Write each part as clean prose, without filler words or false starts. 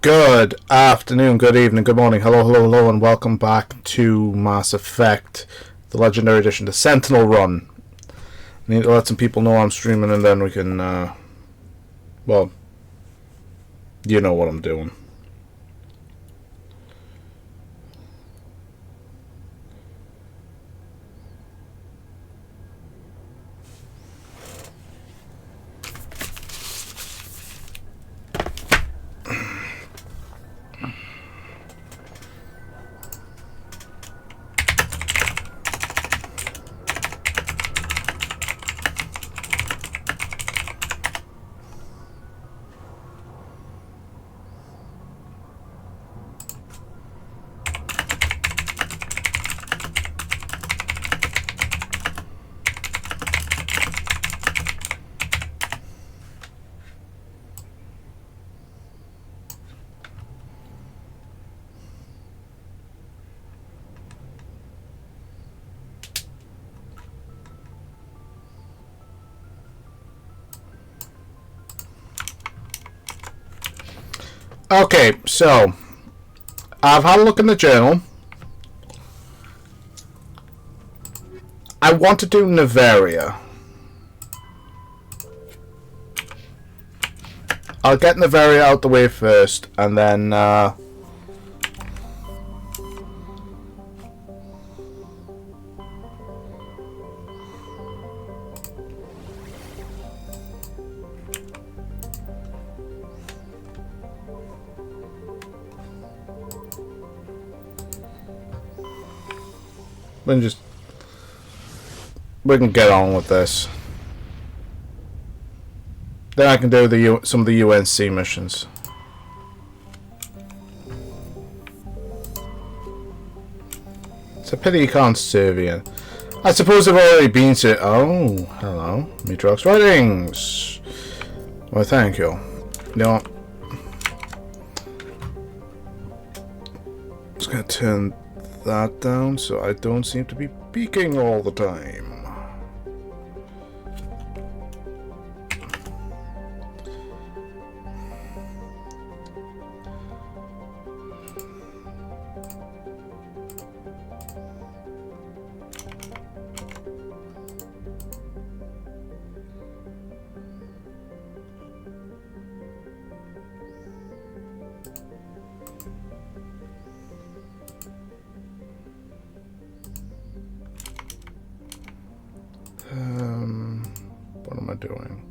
Good afternoon, good evening, good morning, hello, and welcome back to Mass Effect, the Legendary Edition, the Sentinel run. I need to let some people know I'm streaming and then we can, well, you know what I'm doing. Okay, so I've had a look in the journal. I want to do Nevaria. I'll get Nevaria out the way first, and then we can get on with this. Then I can do some of the UNC missions. It's a pity you can't serve here. I suppose I've already been to... Oh, hello. Matriarch's writings. Well, thank you. You know what? I'm just going to turn that down so I don't seem to be peeking all the time. What am I doing?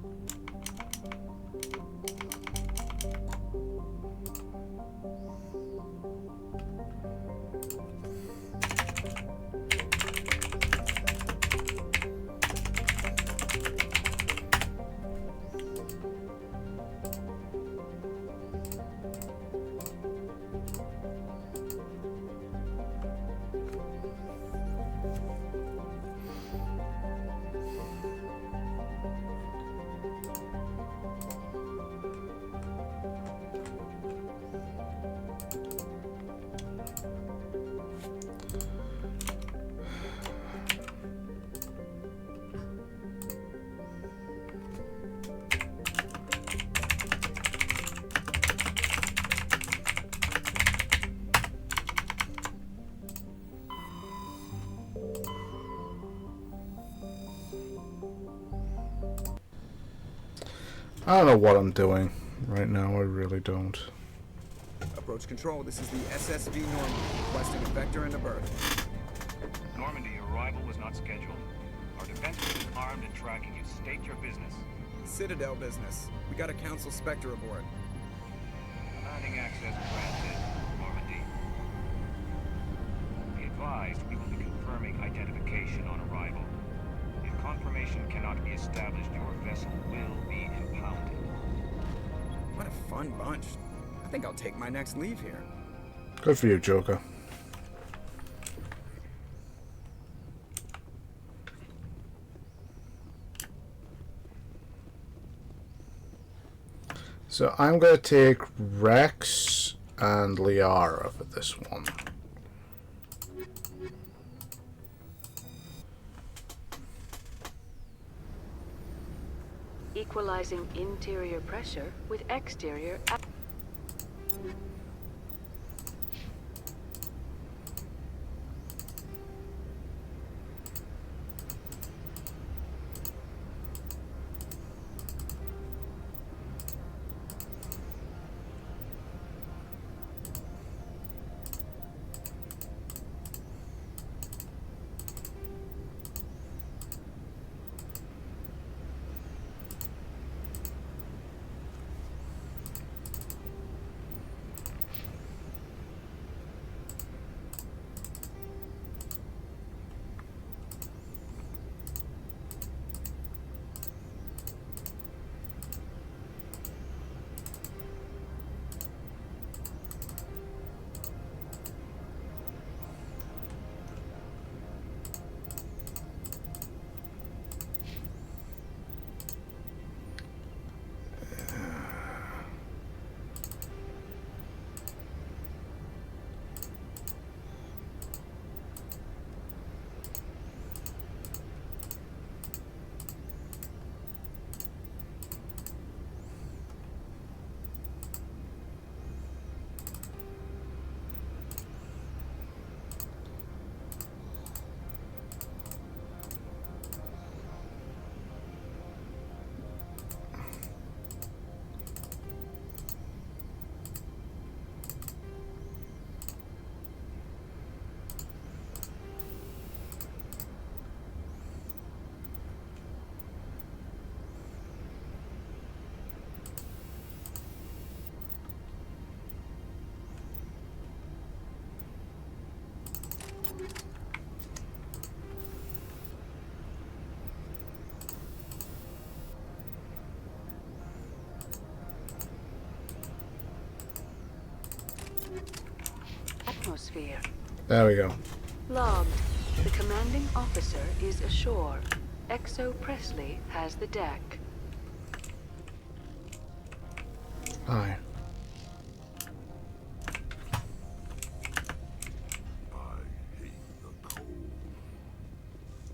I don't know what I'm doing right now. I really don't. Approach control. This is the SSV Normandy, requesting a vector and a berth. Normandy, your arrival was not scheduled. Our defenses is armed and tracking you. State your business. Citadel business. We got a Council Spectre aboard. Landing access granted, Normandy. Be advised, we will be confirming identification on arrival. If confirmation cannot be established, your vessel will be impounded. What a fun bunch. I think I'll take my next leave here. Good for you, Joker. So I'm going to take Rex and Liara for this one. Equalizing interior pressure with exterior... Atmosphere. There we go. Logged. The commanding officer is ashore. Exo Presley has the deck. Hi.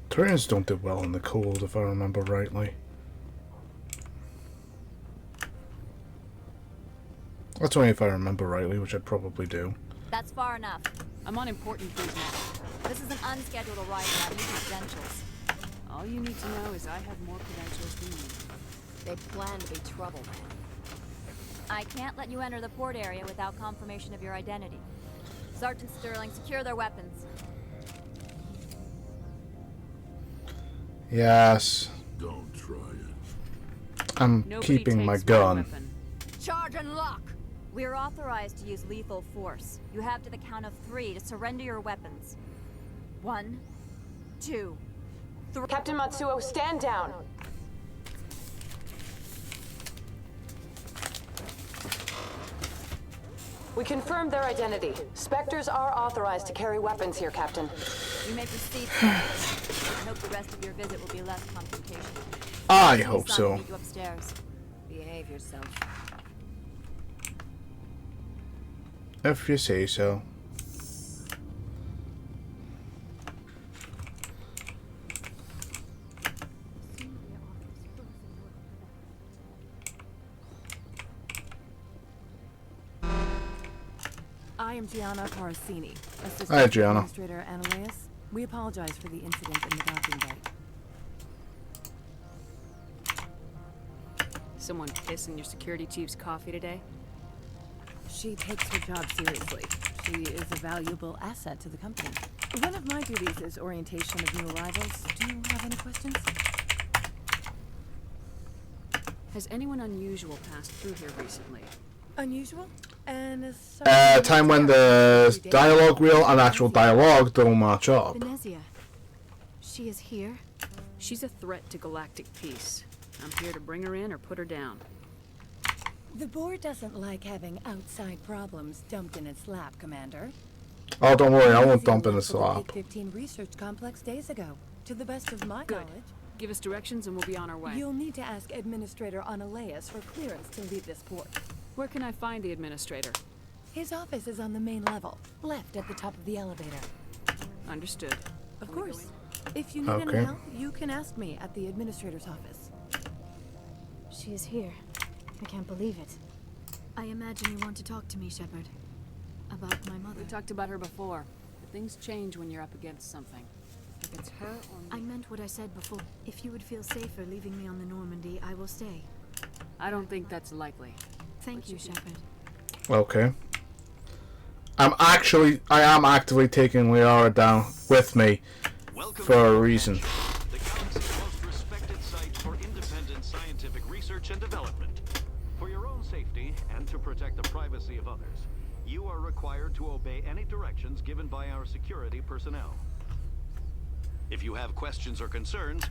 Trains don't do well in the cold, if I remember rightly. That's only if I remember rightly, which I probably do. That's far enough. I'm on important business. This is an unscheduled arrival. I need credentials. All you need to know is I have more credentials than you. They plan to be trouble. I can't let you enter the port area without confirmation of your identity. Sergeant Sterling, secure their weapons. Yes. Don't try it. I'm Nobody keeping my takes gun. weapon. Charge and lock! We're authorized to use lethal force. You have to the count of 3 to surrender your weapons. 1, 2, 3. Captain Matsuo, stand down. We confirmed their identity. Spectres are authorized to carry weapons here, Captain. You may proceed. I hope the rest of your visit will be less confrontational. I Please, hope son, so. meet you upstairs. Behave yourself. If you say so. I am Gianna Parasini, Assistant Hi, Gianna. Administrator Ananias. We apologize for the incident in the docking bay. Someone piss in your security chief's coffee today? She takes her job seriously. She is a valuable asset to the company. One of my duties is orientation of new arrivals. Do you have any questions? Has anyone unusual passed through here recently? Unusual? And Time when the dialogue wheel and actual dialogue don't match up. Venezia. She is here? She's a threat to galactic peace. I'm here to bring her in or put her down. The board doesn't like having outside problems dumped in its lap, Commander. Oh, don't worry, I won't Venezia dump in the left the slop. 15 research complex days ago. To the best of my Good. knowledge. Give us directions and we'll be on our way. You'll need to ask Administrator Ananias for clearance to leave this port. Where can I find the administrator? His office is on the main level, left at the top of the elevator. Understood. Of course. If you need Okay. any help, you can ask me at the administrator's office. She is here. I can't believe it. I imagine you want to talk to me, Shepard. About my mother. We talked about her before. But things change when you're up against something. If it's her or me. I meant what I said before. If you would feel safer leaving me on the Normandy, I will stay. I don't think that's likely. Thank you, Shepard. Okay. I am actively taking Liara down with me for a reason. The galaxy's most respected site for independent scientific research and development. For your own safety and to protect the privacy of others, you are required to obey any directions given by our security personnel. If you have questions or concerns...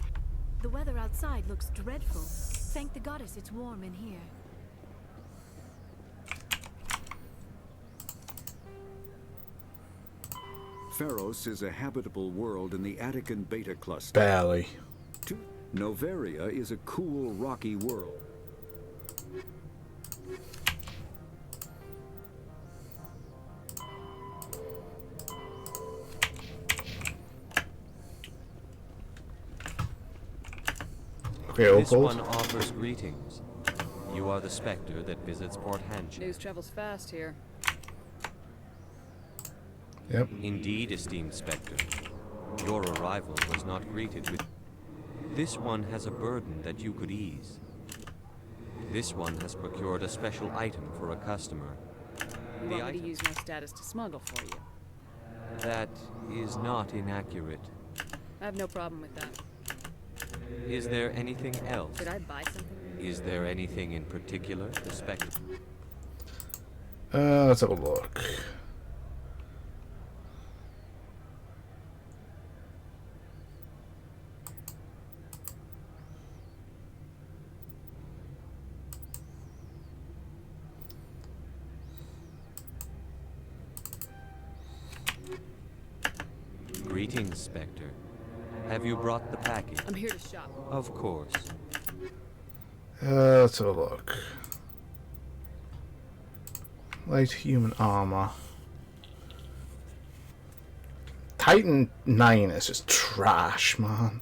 The weather outside looks dreadful. Thank the goddess it's warm in here. Pharos is a habitable world in the Attican Beta Cluster. Barely. Noveria is a cool, rocky world. Okay, this Opal. one offers greetings. You are the Spectre that visits Port Hanchett. News travels fast here. Yep. Indeed, esteemed Spectre. Your arrival was not greeted with... This one has a burden that you could ease. This one has procured a special item for a customer. You want me to use my status to smuggle for you? That is not inaccurate. I have no problem with that. Is there anything else? Did I buy something? Is there anything in particular the Spectre... Let's have a look. Greetings, Spectre. Have you brought the package? I'm here to shop. Of course. Let's have a look. Light human armor. Titan 9 is just trash, man.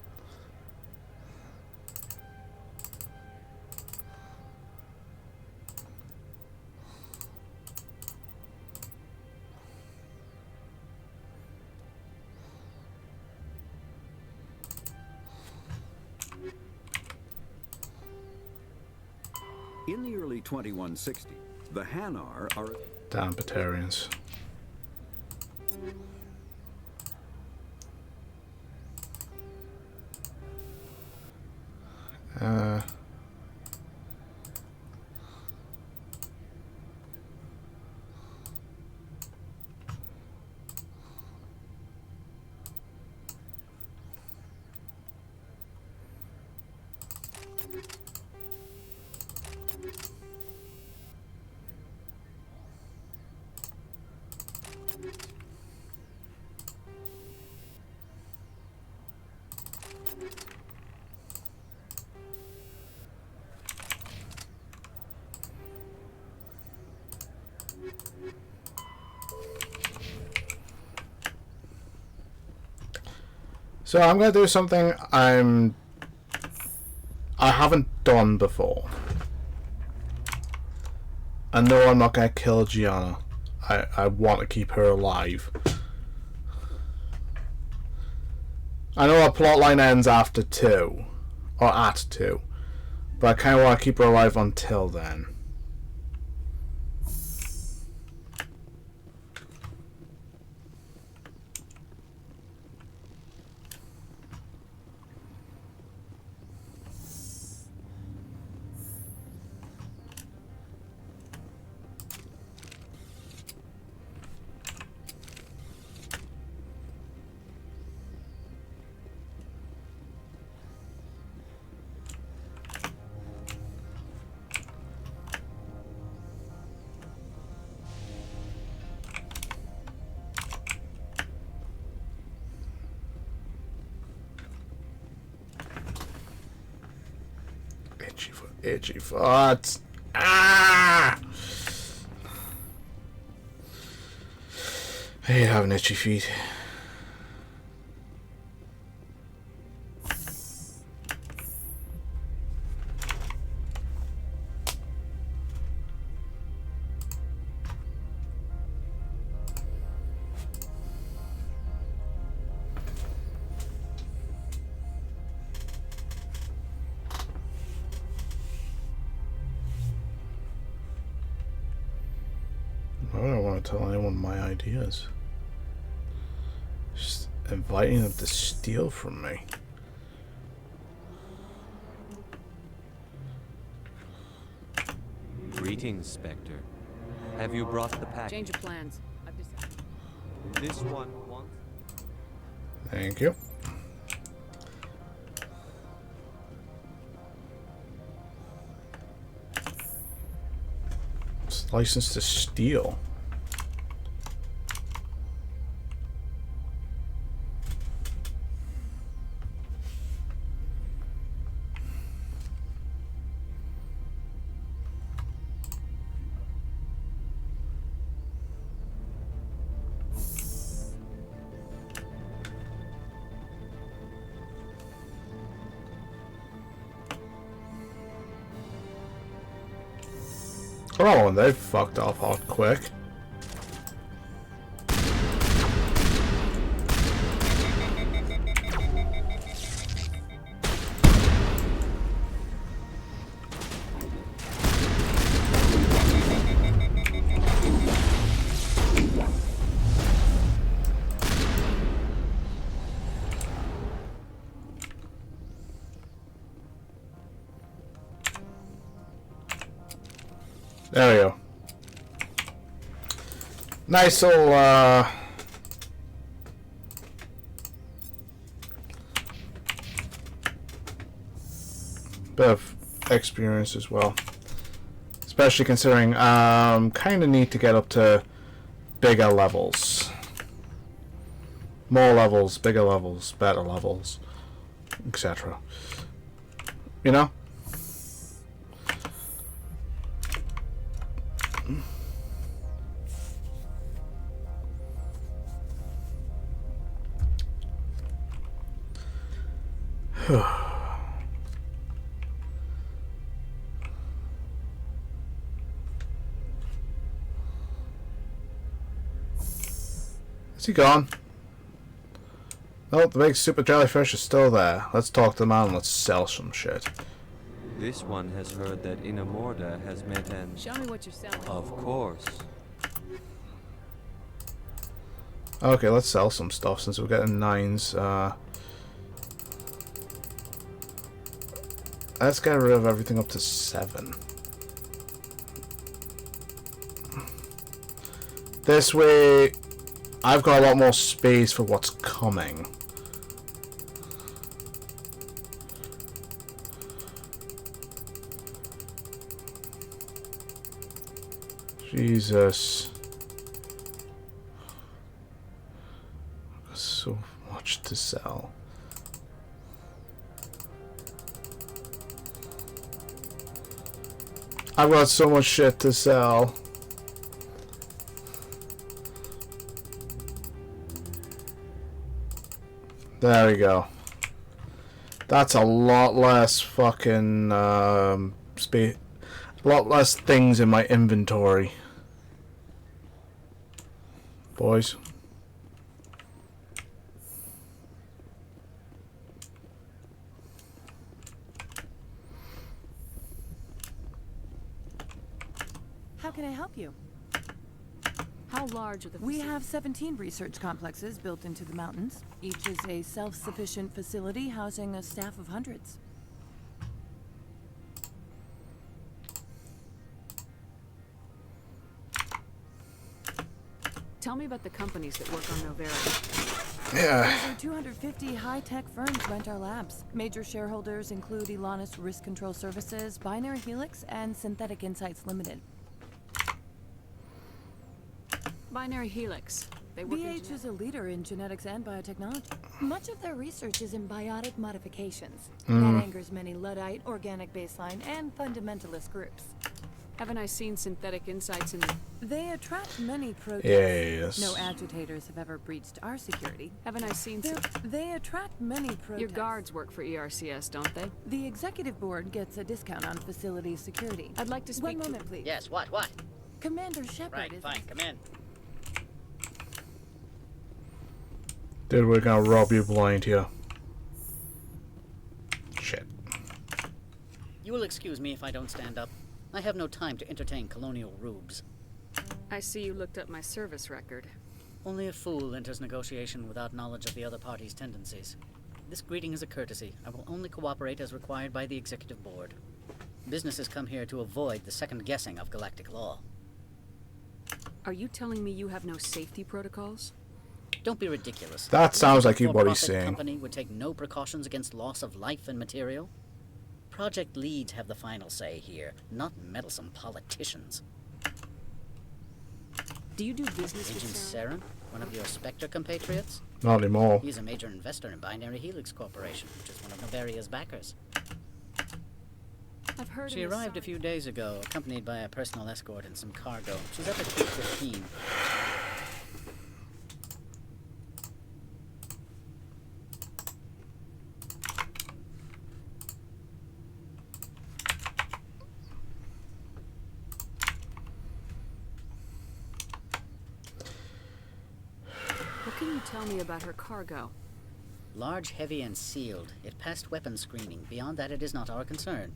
In the early 2160s, the Hanar are... Damn Batarians. So I'm gonna do something I haven't done before. I know I'm not gonna kill Gianna. I want to keep her alive. I know our plotline ends after 2, or at 2, but I kind of want to keep her alive until then. Itchy farts. Ah! I hate having itchy feet. want to tell anyone my ideas. Just inviting them to steal from me. Greetings, Spectre. Have you brought the pack? Change of plans. I've decided. This one wants... Thank you. It's license to steal. Oh, they fucked off hot quick. There we go. Nice little, bit of experience as well. Especially considering, kind of need to get up to bigger levels. More levels, bigger levels, better levels, etc. You know? Is he gone? No, the big super jellyfish is still there. Let's talk to the man and let's sell some shit. This one has heard that Inamorda has met an... Show me what you're selling. Of course. Okay, let's sell some stuff since we're getting 9s. Let's get rid of everything up to 7. This way, I've got a lot more space for what's coming. Jesus. So much to sell. I've got so much shit to sell. There we go. That's a lot less fucking space. A lot less things in my inventory. Boys. How can I help you? How large are the We have 17 research complexes built into the mountains. Each is a self-sufficient facility housing a staff of hundreds. Tell me about the companies that work on Novera. Yeah. Over 250 high-tech firms rent our labs. Major shareholders include Elanus Risk Control Services, Binary Helix, and Synthetic Insights Limited. Binary Helix. They work in BH is a leader in genetics and biotechnology. Much of their research is in biotic modifications. That angers many Luddite, organic baseline, and fundamentalist groups. Haven't I seen Synthetic Insights in... They attract many protests. Yes. No agitators have ever breached our security. Haven't I seen... They attract many protests. Your guards work for ERCS, don't they? The executive board gets a discount on facility security. I'd like to speak One moment, please. Yes, what? Commander Shepard Right, is... fine, come in. Dude, we're gonna rob you blind here. Shit. You will excuse me if I don't stand up. I have no time to entertain colonial rubes. I see you looked up my service record. Only a fool enters negotiation without knowledge of the other party's tendencies. This greeting is a courtesy. I will only cooperate as required by the Executive Board. Businesses come here to avoid the second guessing of galactic law. Are you telling me you have no safety protocols? Don't be ridiculous. That sounds like what he's A saying. company would take no precautions against loss of life and material. Project leads have the final say here, not meddlesome politicians. Do you do business Agent with Saren? Saren, one of your Spectre compatriots? Not anymore. He's a major investor in Binary Helix Corporation, which is one of Novaria's backers. I've heard She in the arrived a Saren- few days ago, accompanied by a personal escort and some cargo. She's up at Peak 15. What can you tell me about her cargo? Large, heavy, and sealed. It passed weapons screening. Beyond that, it is not our concern.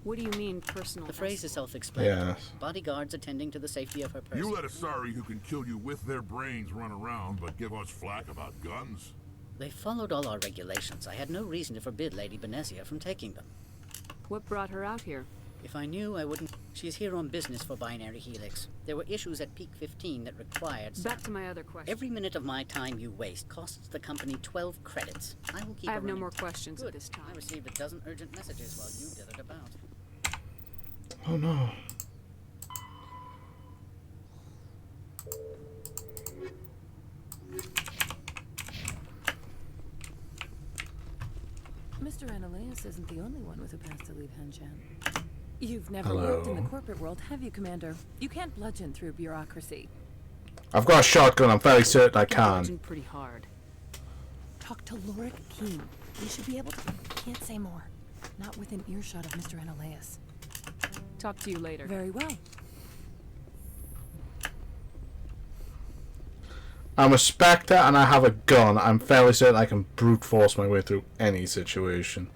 What do you mean, personal? The phrase is self-explanatory. Yes. Bodyguards attending to the safety of her person. You let a sorry who can kill you with their brains run around, but give us flack about guns? They followed all our regulations. I had no reason to forbid Lady Benezia from taking them. What brought her out here? If I knew, I wouldn't. She's here on business for Binary Helix. There were issues at Peak 15 that required... Back to my other question. Every minute of my time you waste costs the company 12 credits. I will keep I have her no running. more questions Good. at this time. I received a dozen urgent messages while you dithered about. Oh no. Mr. Ananias isn't the only one with a path to leave Hanshan. You've never worked in the corporate world, have you, Commander? You can't bludgeon through bureaucracy. I've got a shotgun. I'm fairly certain I can. Bludgeon pretty hard. Talk to Lorik Keen. You should be able to... Can't say more. Not within earshot of Mr. Ananias. Talk to you later. Very well. I'm a Spectre and I have a gun. I'm fairly certain I can brute force my way through any situation.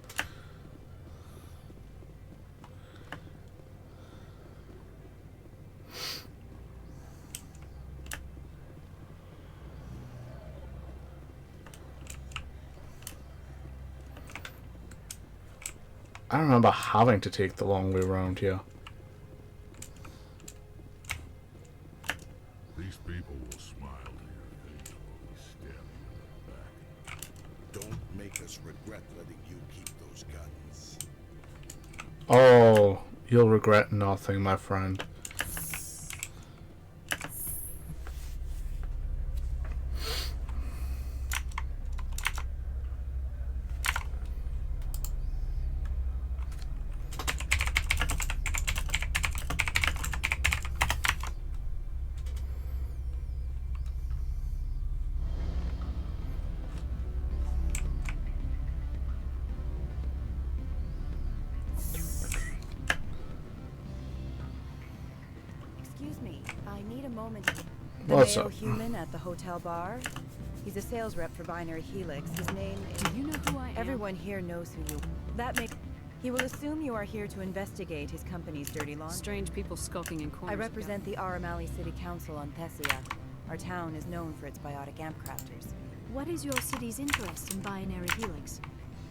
I remember having to take the long way around here. These people will smile to your face while we stab you in the back. Don't make us regret letting you keep those guns. Oh, you'll regret nothing, my friend. Excuse me, I need a moment. The What's male up? human at the hotel bar. He's a sales rep for Binary Helix. His name is... Do you know who I am? Everyone here knows who you... That makes... He will assume you are here to investigate his company's dirty laundry. Strange people skulking in corners. I represent the Aramali City Council on Thessia. Our town is known for its biotic amp crafters. What is your city's interest in Binary Helix?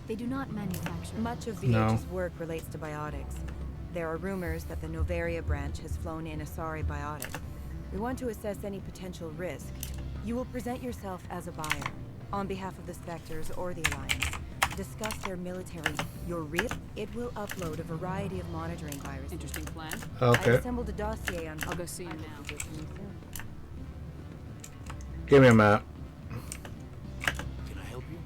They do not manufacture. Much of No. VH's work relates to biotics. There are rumors that the Novaria branch has flown in a Asari biotic. We want to assess any potential risk. You will present yourself as a buyer, on behalf of the Spectres or the Alliance. Discuss their military, your real... It will upload a variety of monitoring viruses. Interesting plan. Okay. I assembled a dossier on... I'll go see you now. Give me a map. Can I help you?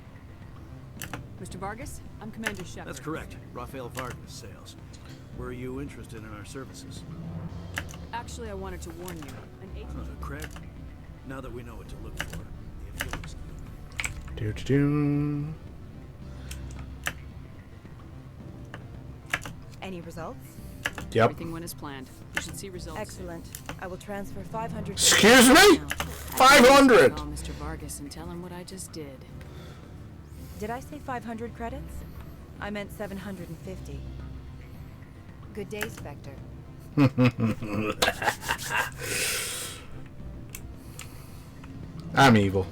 Mr. Vargas, I'm Commander Shepard. That's correct. Rafael Vargas, sales. Were you interested in our services? Actually, I wanted to warn you. An agent... Craig, now that we know what to look for, the Helix. Do-do-do. Any results? Yep. Everything went as planned. You should see results. Excellent. I will transfer 500... Excuse me? 500! Call Mr. Vargas and tell him what I just did. Did I say 500 credits? I meant 750. Good day, Spectre. I'm evil.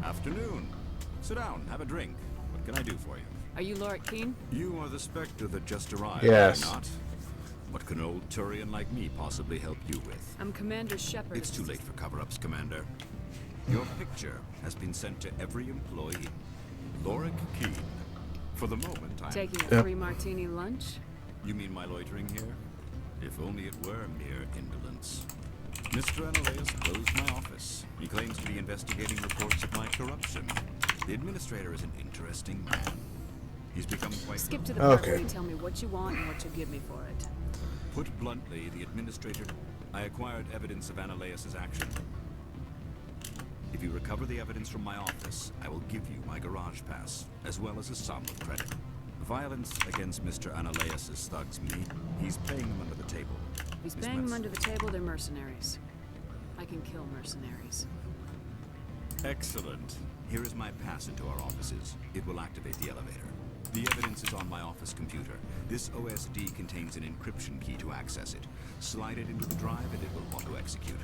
Afternoon. Sit down, have a drink. What can I do for you? Are you Laura Keene? You are the Spectre that just arrived, Yes. are you not? What can old Turian like me possibly help you with? I'm Commander Shepard. It's too late for cover-ups, Commander. Your picture has been sent to every employee. Laura Keene. For the moment, I'm... Taking a free martini lunch? You mean my loitering here? If only it were mere indolence. Mr. Analeus closed my office. He claims to be investigating reports of my corruption. The administrator is an interesting man. He's become quite... Skip to the part where you tell me what you want and what you give me for it. Put bluntly, the administrator... I acquired evidence of Analeus's action. If you recover the evidence from my office, I will give you my garage pass, as well as a sum of credit. Violence against Mr. Analeus's thugs mean he's paying them under the table. If he's paying them under the table, they're mercenaries. I can kill mercenaries. Excellent. Here is my pass into our offices. It will activate the elevator. The evidence is on my office computer. This OSD contains an encryption key to access it. Slide it into the drive and it will auto-execute.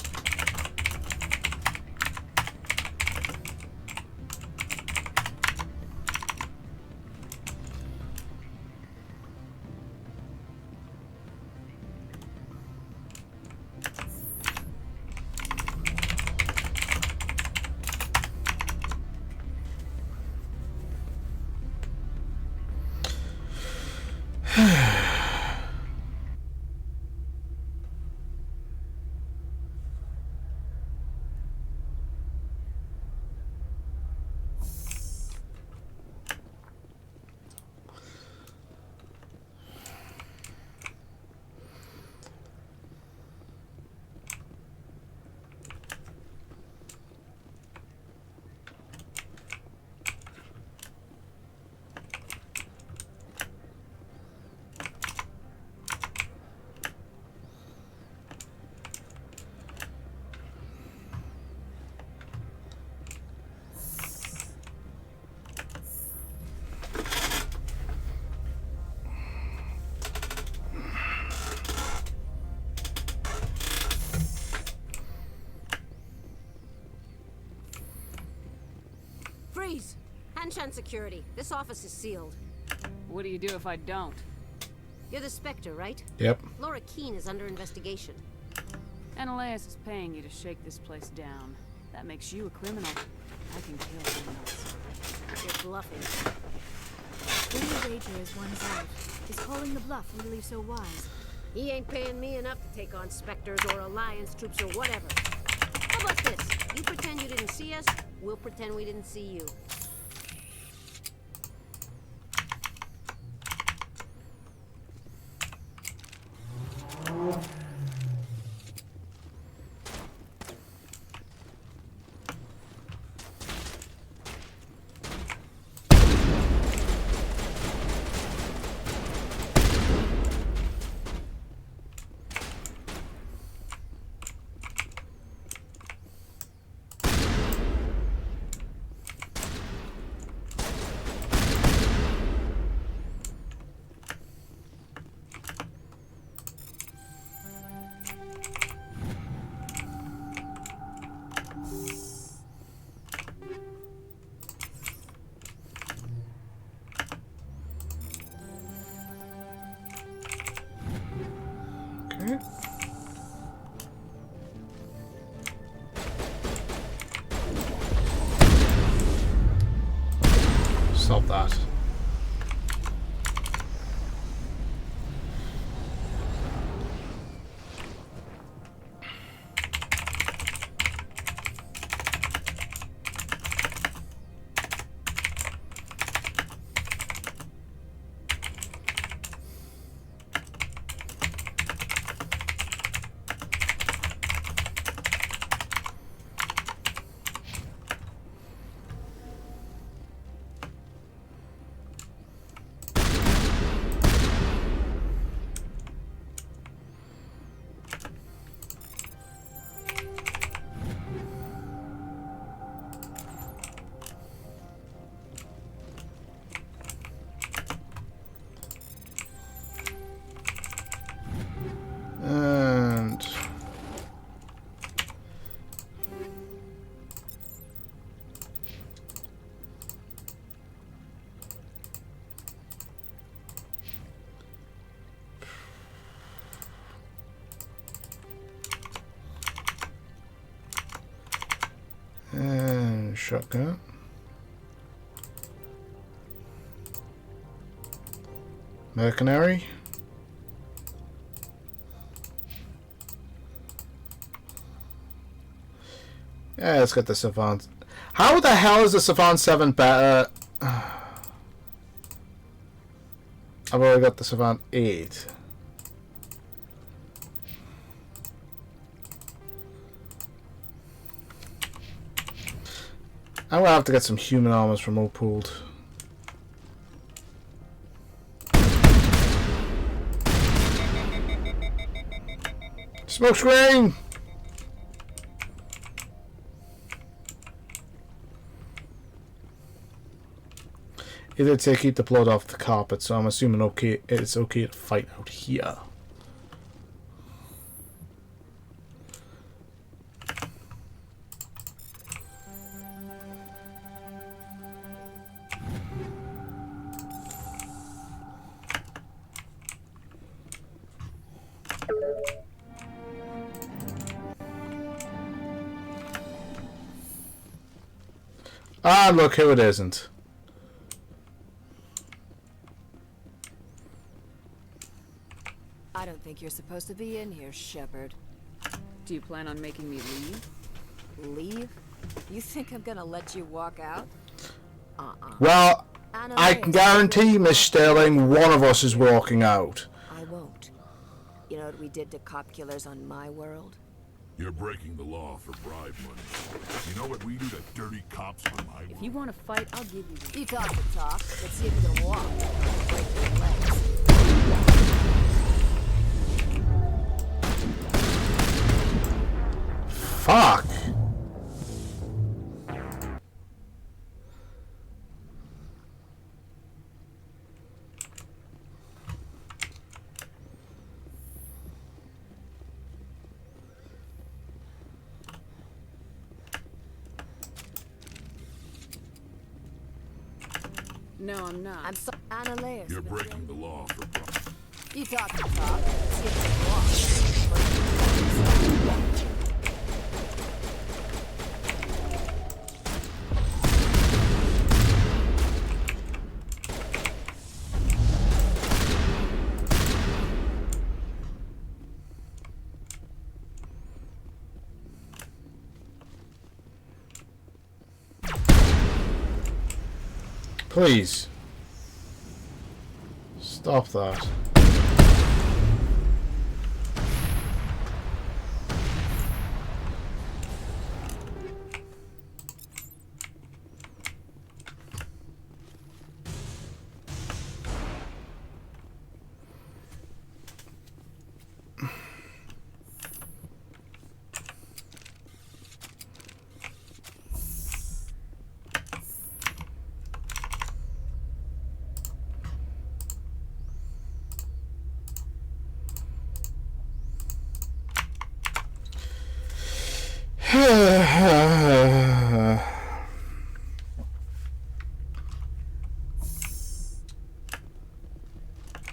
Freeze! Hanshan security. This office is sealed. What do you do if I don't? You're the Spectre, right? Yep. Laura Keene is under investigation. Analeus is paying you to shake this place down. That makes you a criminal. I can kill criminals. You're bluffing. When the wager is one's life, is calling the bluff really so wise? He ain't paying me enough to take on Spectres or Alliance troops or whatever. How about this? You pretend you didn't see us, we'll pretend we didn't see you. Stop that. shotgun. Mercenary. Yeah, let's get the Savant. How the hell is the Savant 7 better? I've already got the Savant 8. I'm gonna have to get some human armors from Opold. Smoke screen! It did say keep the blood off the carpet, so I'm assuming it's okay to fight out here. Ah, look who it isn't. I don't think you're supposed to be in here, Shepard. Do you plan on making me leave? Leave? You think I'm gonna let you walk out? Well, I can guarantee, Miss Sterling, one of us is walking out. I won't. You know what we did to cop killers on my world? You're breaking the law for bribe money. You know what we do to dirty cops on my If you want to fight, I'll give you the... You talk the talk. Let's see if you can walk. Break your legs. Fuck. No, I'm not. I'm so Annalise. You're breaking the law for bribe. You talk the talk. Let's see if you can walk. Please. Stop that.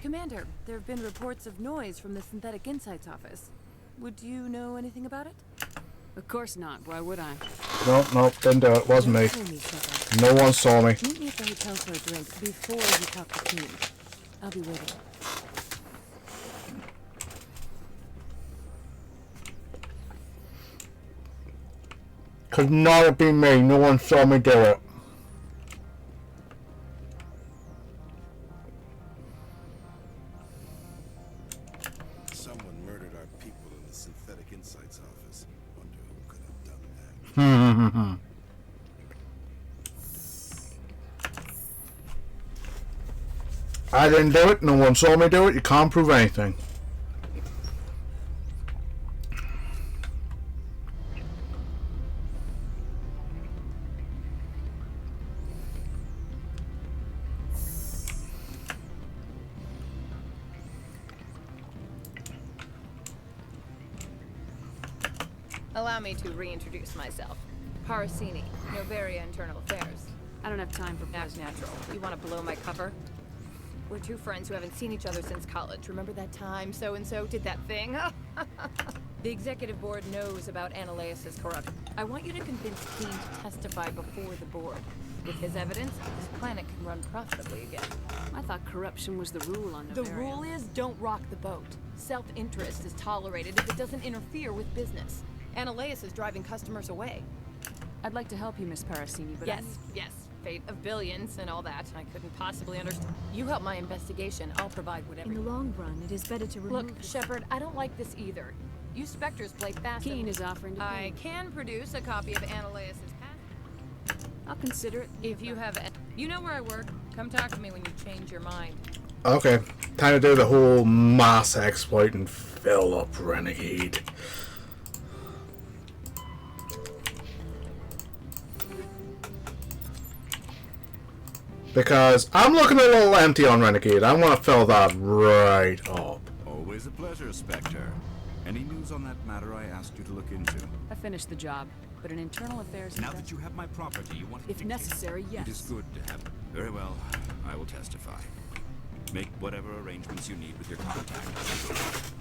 Commander, there have been reports of noise from the Synthetic Insights office. Would you know anything about it? Of course not. Why would I? Nope, didn't do it. Wasn't me. No one saw me. Meet me at the hotel for a drink before you talk to team. I'll be waiting. Could not have been me. No one saw me do it. Someone murdered our people in the Synthetic Insights office. Wonder who could have done that. I didn't do it. No one saw me do it. You can't prove anything. Allow me to reintroduce myself. Parasini, Novaria Internal Affairs. I don't have time for Act natural. You want to blow my cover? We're two friends who haven't seen each other since college. Remember that time so-and-so did that thing? The executive board knows about Ananias's corruption. I want you to convince Keene to testify before the board. With his evidence, this planet can run profitably again. I thought corruption was the rule on The Novaria. rule is don't rock the boat. Self-interest is tolerated if it doesn't interfere with business. Ananias is driving customers away. I'd like to help you, Miss Parasini, but Yes, yes. Fate of billions and all that. I couldn't possibly understand. You help my investigation. I'll provide whatever. In the long run, it is better to remove... Look, Shepard, I don't like this either. You Spectres play fast. Keene is offering to I pay. can produce a copy of Ananias's past. I'll consider it. If you have... You know where I work. Come talk to me when you change your mind. Okay, time to do the whole mass exploit and fill up Renegade. Because I'm looking a little empty on Renegade. I want to fill that right up. Always a pleasure, Spectre. Any news on that matter I asked you to look into? I finished the job, but an internal affairs... Now that you have my property, you want to... If necessary, yes. It is good to have... Very well, I will testify. Make whatever arrangements you need with your contact.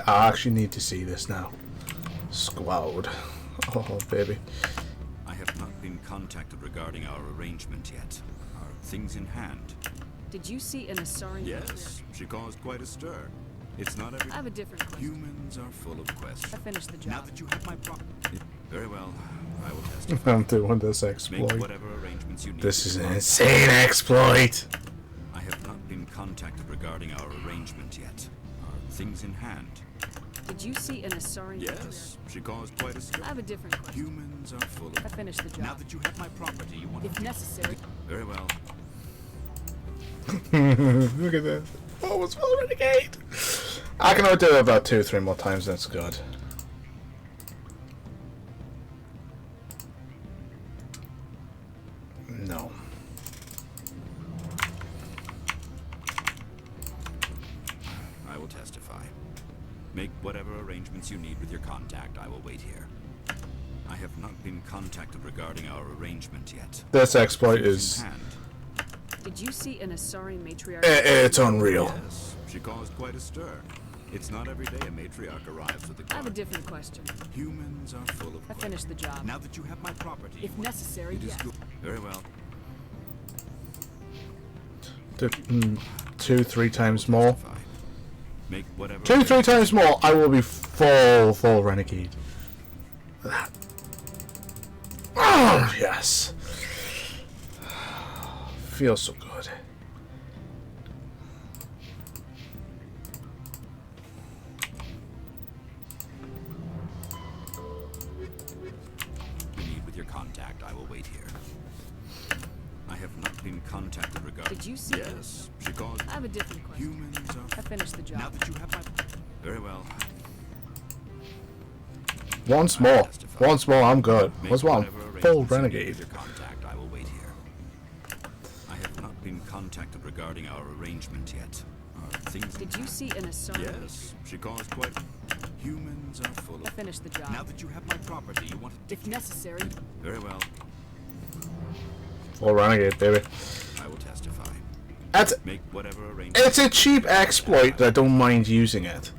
I actually need to see this now. Squad. Oh, baby. I have not been contacted regarding our arrangement yet. Are things in hand? Did you see an Asari? Yes, she caused quite a stir. It's not every... I have a different question. Humans are full of questions. I finished the job. Now that you have my property... Very well, I will testify. I'm doing this exploit. Make whatever arrangements you need. This is an insane exploit. I have not been contacted regarding our arrangement yet. Are things in hand? Did you see an Asari? Yes, she caused quite a stir. I have a different question. Humans are full of... I finished the job. Now that you have my property, you want... If necessary. Very well. Look at that. Oh, it's full Renegade. I can only do it about 2-3 more times. That's good. No. I will testify. Make whatever arrangements you need with your contact. I will wait here. I have not been contacted regarding our arrangement yet. This exploit Things is... in hand. Did you see an Asari matriarch? It's unreal. Yes, she caused quite a stir. It's not every day a matriarch arrives with a I have a different question. Humans are full of... I finished the job. Now that you have my property... If necessary, it is yes. good. Very well. 2-3 times more. Make whatever... 2-3 times more, I will be full Renegade. That. Oh, yes. Feels so good. You need with your contact. I will wait here. I have not been contacted regarding... Did you see... Yes, she caused... I have a different question. Humans are... I finished the job. Now that you have my... Very well. Once more. Once more, I'm good. Once more, I'm full Renegade. Your contact. I will wait here. I have not been contacted regarding our arrangement yet. Are things... Did you see an Asari? Yes, she caused quite... Humans are full of... I finished the job. Now that you have my property, you want to... If necessary. Very well. Full Renegade, baby. I will testify. That's... Make whatever arrangement... It's a cheap exploit, but I don't mind using it.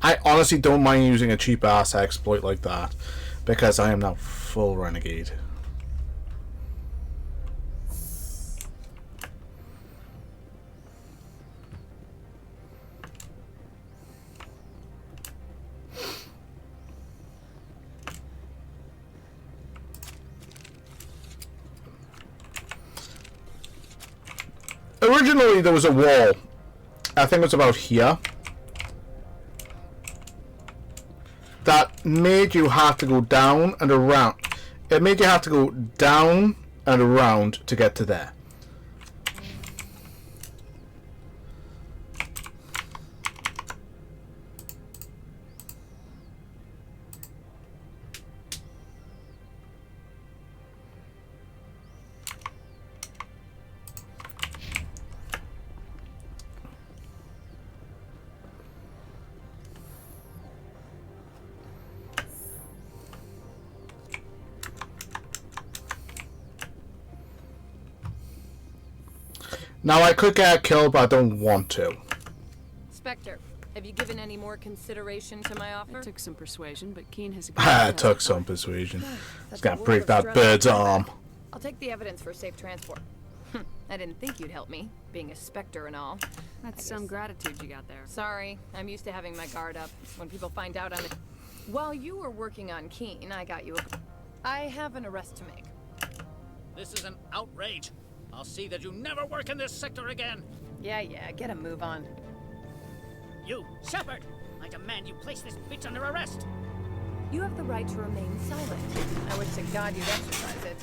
I honestly don't mind using a cheap ass exploit like that because I am now full Renegade. Originally there was a wall. I think it was about here. That made you have to go down and around. It made you have to go down and around to get to there. Now, I could get killed, but I don't want to. Spectre, have you given any more consideration to my offer? It took some persuasion, but Keen has Ah, it took some persuasion. It's That's gonna a break world that of bird's stress. arm. I'll take the evidence for safe transport. I didn't think you'd help me, being a Spectre and all. That's some gratitude you got there. Sorry, I'm used to having my guard up. When people find out I'm a... While you were working on Keen, I got you a... I have an arrest to make. This is an outrage. I'll see that you never work in this sector again. Yeah, get a move on. You, Shepard! I demand you place this bitch under arrest. You have the right to remain silent. I wish to God you'd exercise it.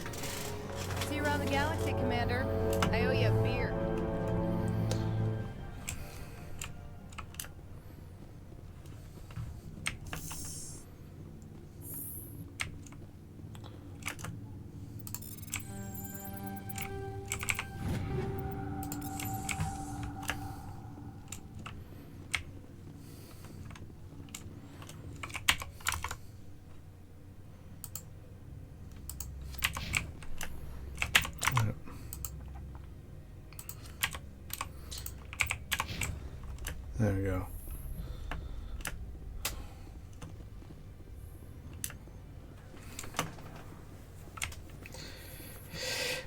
See you around the galaxy, Commander. I owe you a beer. There we go.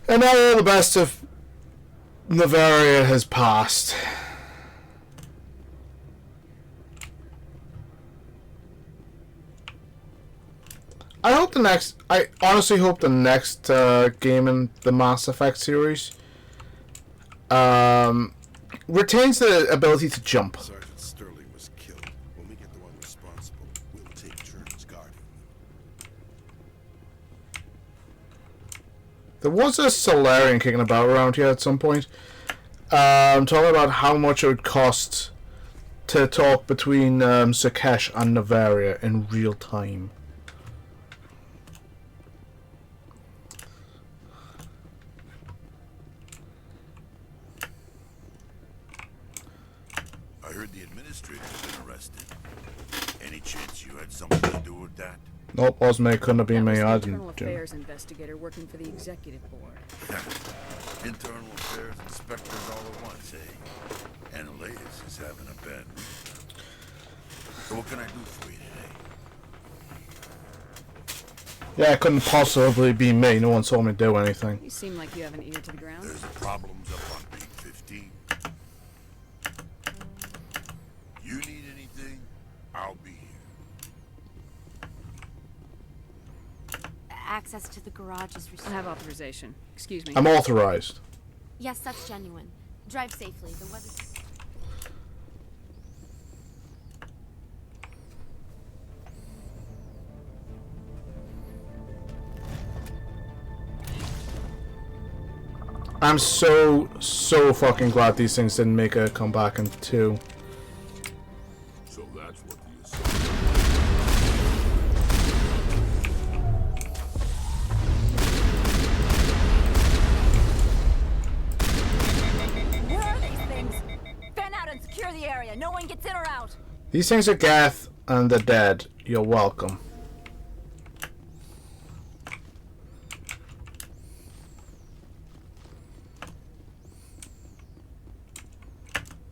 And now all the best of Novaria has passed. I honestly hope the next game in the Mass Effect series retains the ability to jump. Sergeant Sterling was killed. When we get the one responsible, we'll take turns guarding them. There was a Solarian kicking about around here at some point. Talking about how much it would cost to talk between Sakesh and Novaria in real time. I heard the administrator's been arrested. Any chance you had something to do with that? Nope, wasn't me. Couldn't have been me. I Internal didn't do Affairs investigator working for the executive board. Internal affairs inspectors all at once, eh? Analysis is having a bad week. So what can I do for you today? Yeah, it couldn't possibly be me. No one saw me do anything. You seem like you have an ear to the ground. There's problems up on Peak 15. You need anything, I'll be here. Access to the garage is I restricted. have authorization. Excuse me. I'm authorized. Yes, that's genuine. Drive safely. The weather's... I'm so fucking glad these things didn't make a comeback in 2. So that's what the Where are these things? Fan out and secure the area. No one gets in or out. These things are Gath and they're dead. You're welcome.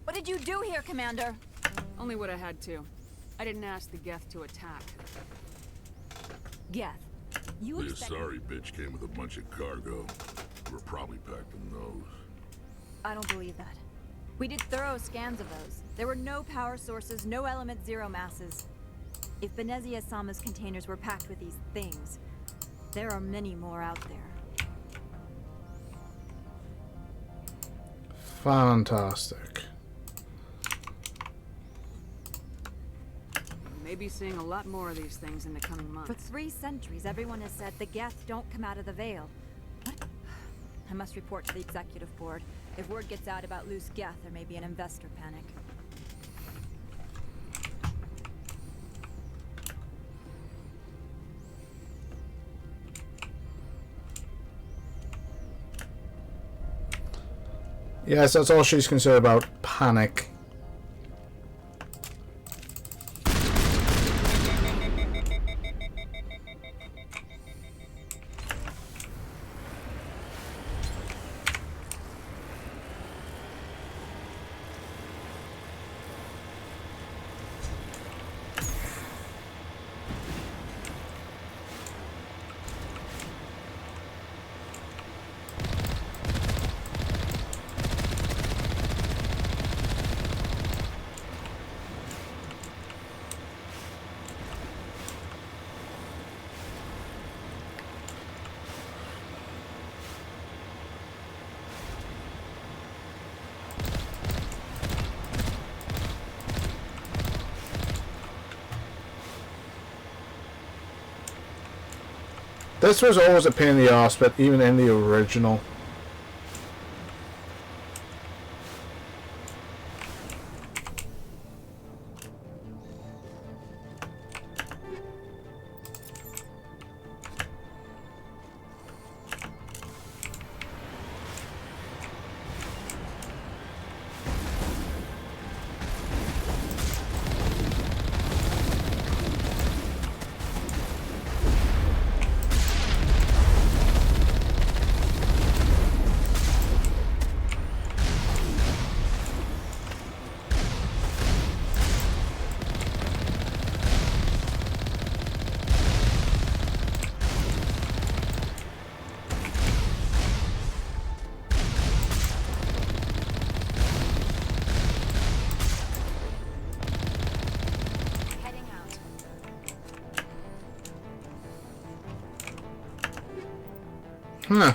What did you do here, Commander? Only what I had to. I didn't ask the Geth to attack. Geth, you This expect... sorry bitch came with a bunch of cargo. We're probably packed in those. I don't believe that. We did thorough scans of those. There were no power sources, no element zero masses. If Benezia Sama's containers were packed with these things, there are many more out there. Fantastic. Maybe seeing a lot more of these things in the coming months. For 3 centuries, everyone has said the Geth don't come out of the Veil. What? I must report to the executive board. If word gets out about loose Geth, there may be an investor panic. Yes, that's all she's concerned about. Panic. This was always a pain in the arse, but even in the original. Huh.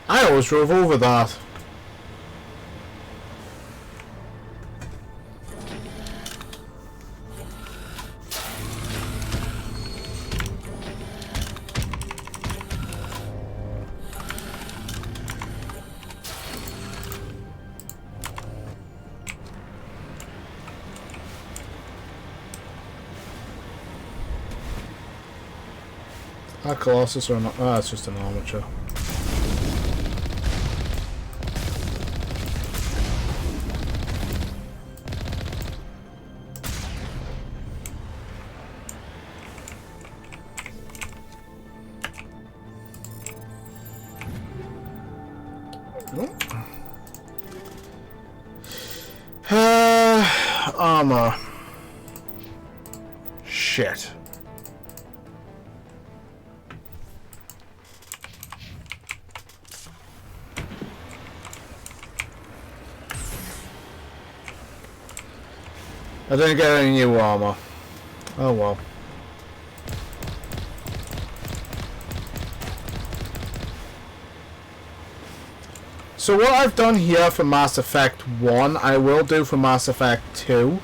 I always drove over that. That Colossus or not? Ah, it's just an armature. Armor. Shit. I didn't get any new armor. Oh well. So what I've done here for Mass Effect 1, I will do for Mass Effect 2.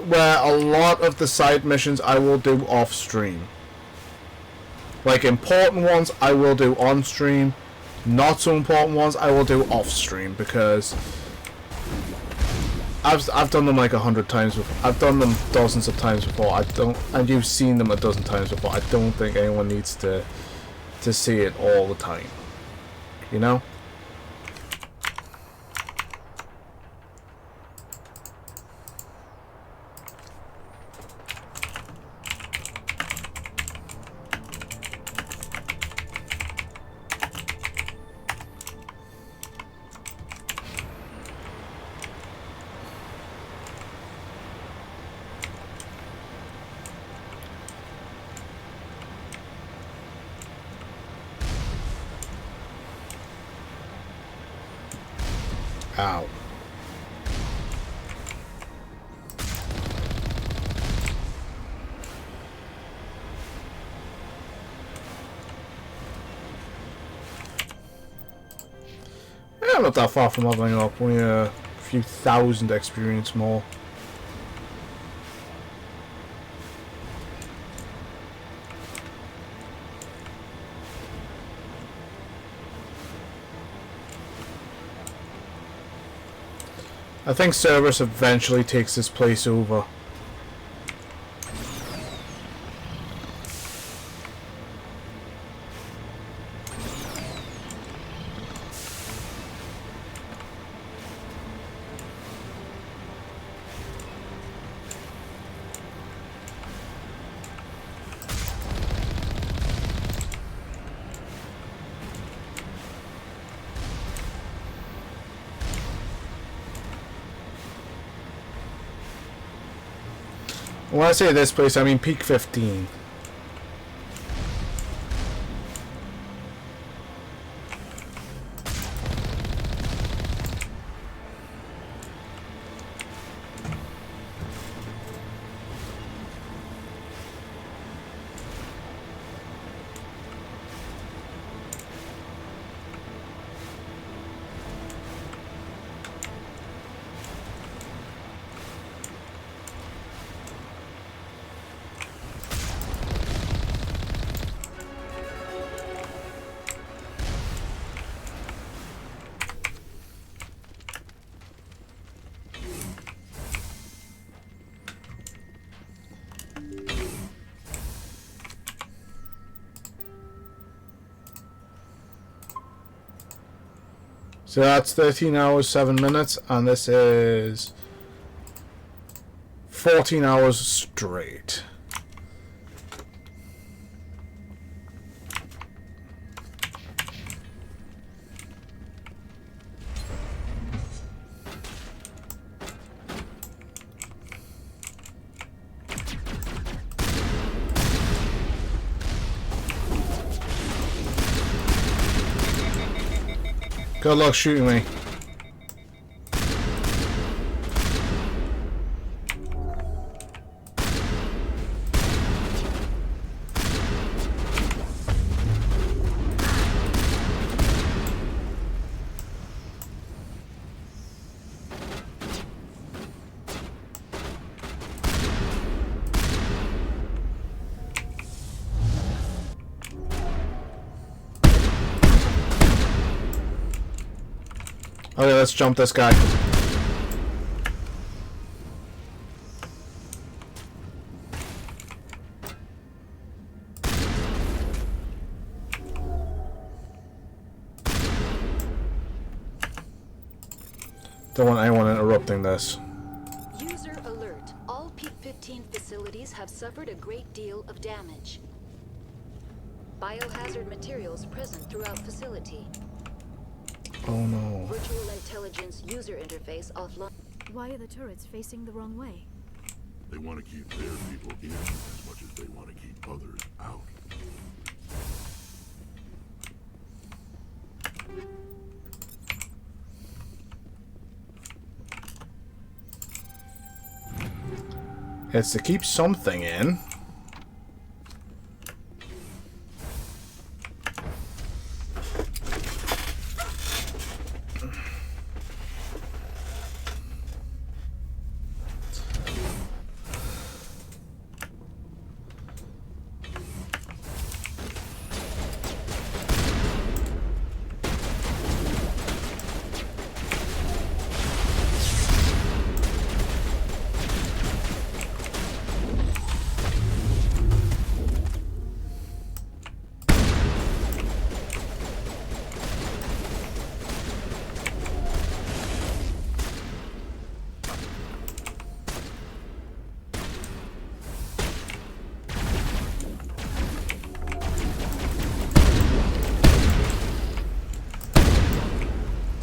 Where a lot of the side missions I will do off stream. Like important ones I will do on stream. Not so important ones I will do off stream, because I've done them like 100 times before. I've done them dozens of times before. And you've seen them a dozen times before. I don't think anyone needs to see it all the time. You know? Ow. Yeah, I'm not that far from leveling up. Only a few thousand experience more. I think Cerberus eventually takes this place over. When I say this place, I mean Peak 15. So that's 13 hours, 7 minutes, and this is 14 hours straight. Good luck shooting me. Okay, let's jump this guy. Don't want anyone interrupting this. User alert. All Peak 15 facilities have suffered a great deal of damage. Biohazard materials present throughout facility. Oh no. Virtual intelligence user interface offline. Why are the turrets facing the wrong way? They want to keep their people in as much as they want to keep others out. It's to keep something in.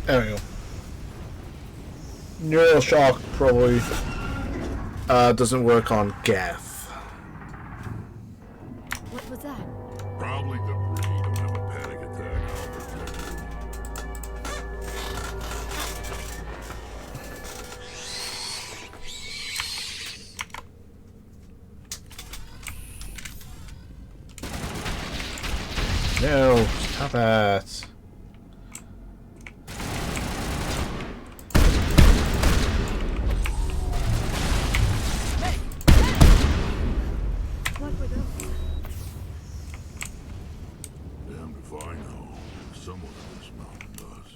There we go. Neural shock probably doesn't work on Geth. What was that? Probably debris. Don't have a panic attack. No, stop it. What were those? Damned if I know. Someone in this mountain does.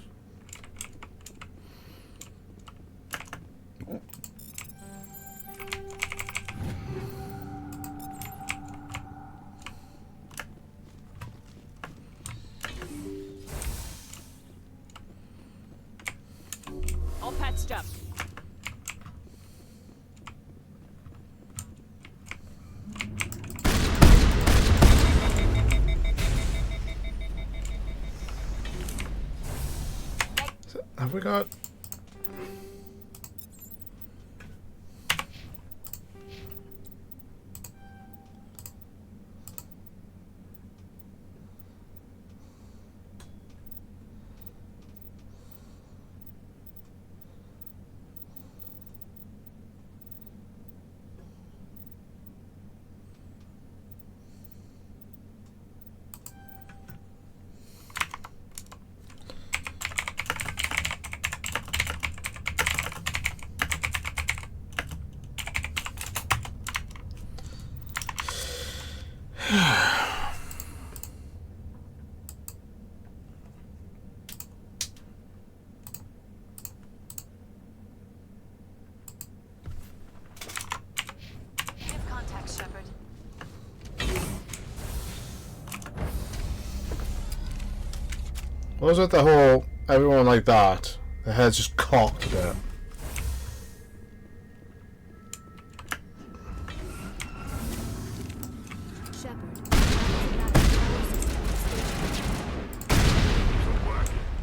All patched up. Have we got... Give contact, Shepard. What was with the whole everyone like that. The head's just cocked a bit.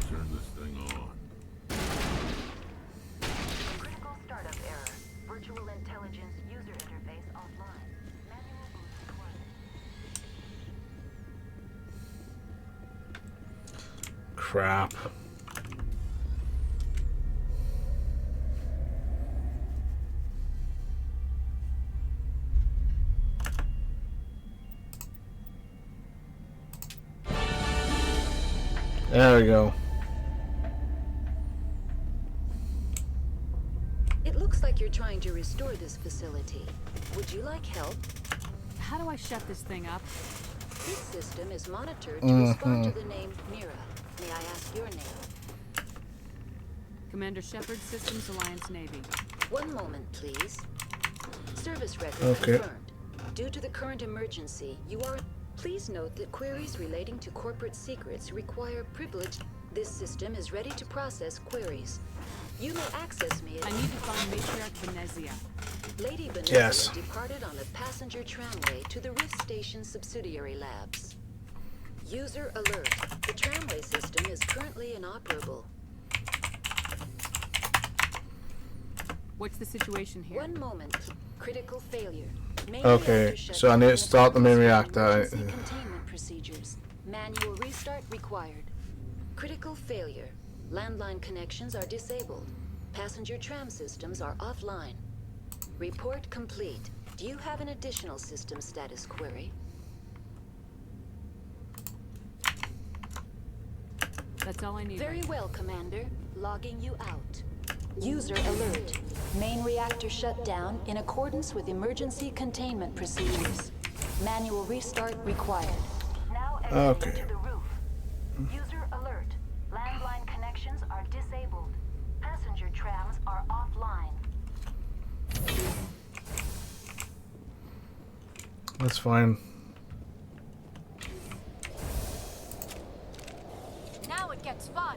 Turn this thing on. Critical startup error. Virtual intelligence user interface offline. Manual boost required. Crap. There we go. It looks like you're trying to restore this facility. Would you like help? How do I shut this thing up? This system is monitored to respond to the name Mira. May I ask your name? Commander Shepard, Systems Alliance Navy. One moment, please. Service record Okay. confirmed. Due to the current emergency, you are... Please note that queries relating to corporate secrets require privilege. This system is ready to process queries. You may access me at... I need to find Matriarch Venezia. Lady Venezia Yes. departed on a passenger tramway to the Rift Station subsidiary labs. User alert. The tramway system is currently inoperable. What's the situation here? One moment. Critical failure. Main Okay, reactor so I need to start the main reactor. emergency containment procedures. Manual restart required. Critical failure. Landline connections are disabled. Passenger tram systems are offline. Report complete. Do you have an additional system status query? That's all I need. Very well, Commander. Logging you out. User alert. Main reactor shut down in accordance with emergency containment procedures. Manual restart required. Now exiting to the roof. User alert. Landline connections are disabled. Passenger trams are offline. That's fine. Now it gets fun.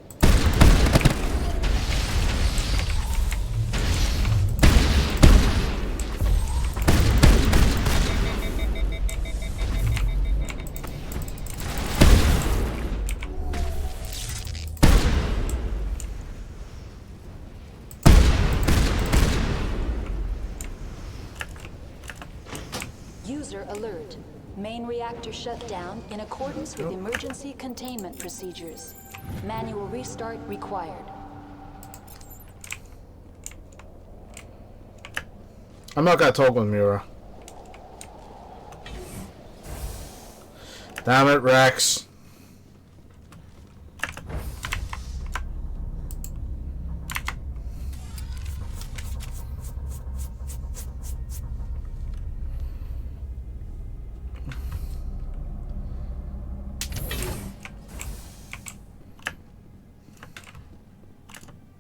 User alert. Main reactor shut down in accordance with emergency containment procedures. Manual restart required. I'm not gonna talk with Mira. Damn it, Rex.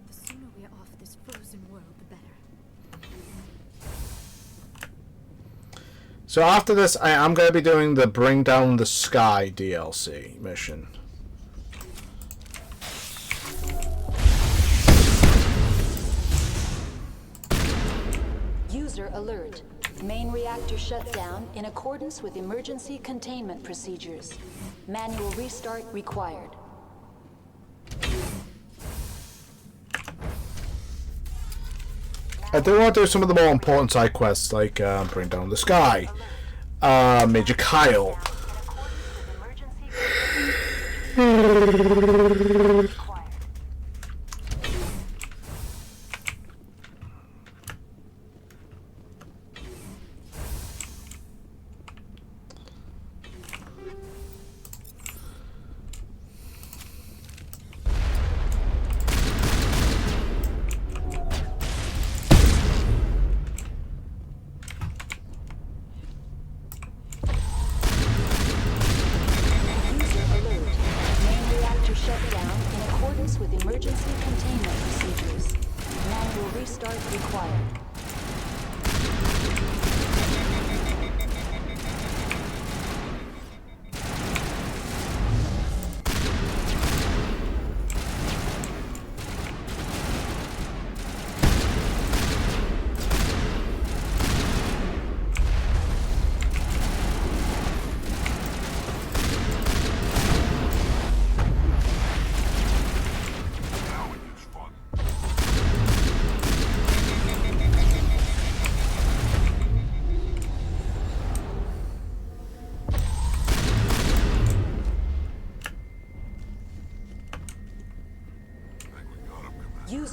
The sooner we're off this frozen world, the better. So after this, I am going to be doing the Bring Down the Sky DLC mission. User alert. Main reactor shut down in accordance with emergency containment procedures. Manual restart required. I do want to do some of the more important side quests, like Bring Down the Sky, Major Kyle.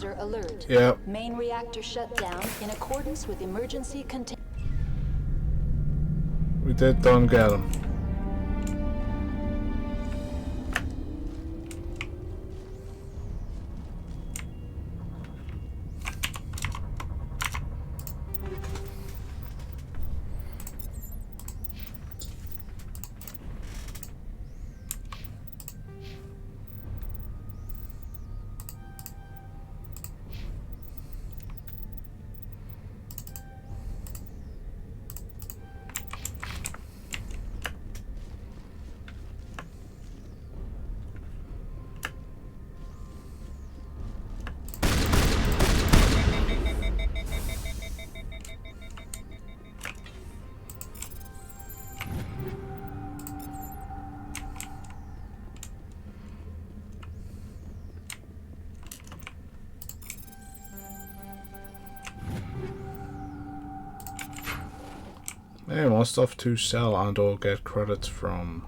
User alert. Yep. Main reactor shut down in accordance with emergency containment. We did done get him. Hey, more stuff to sell and or get credits from.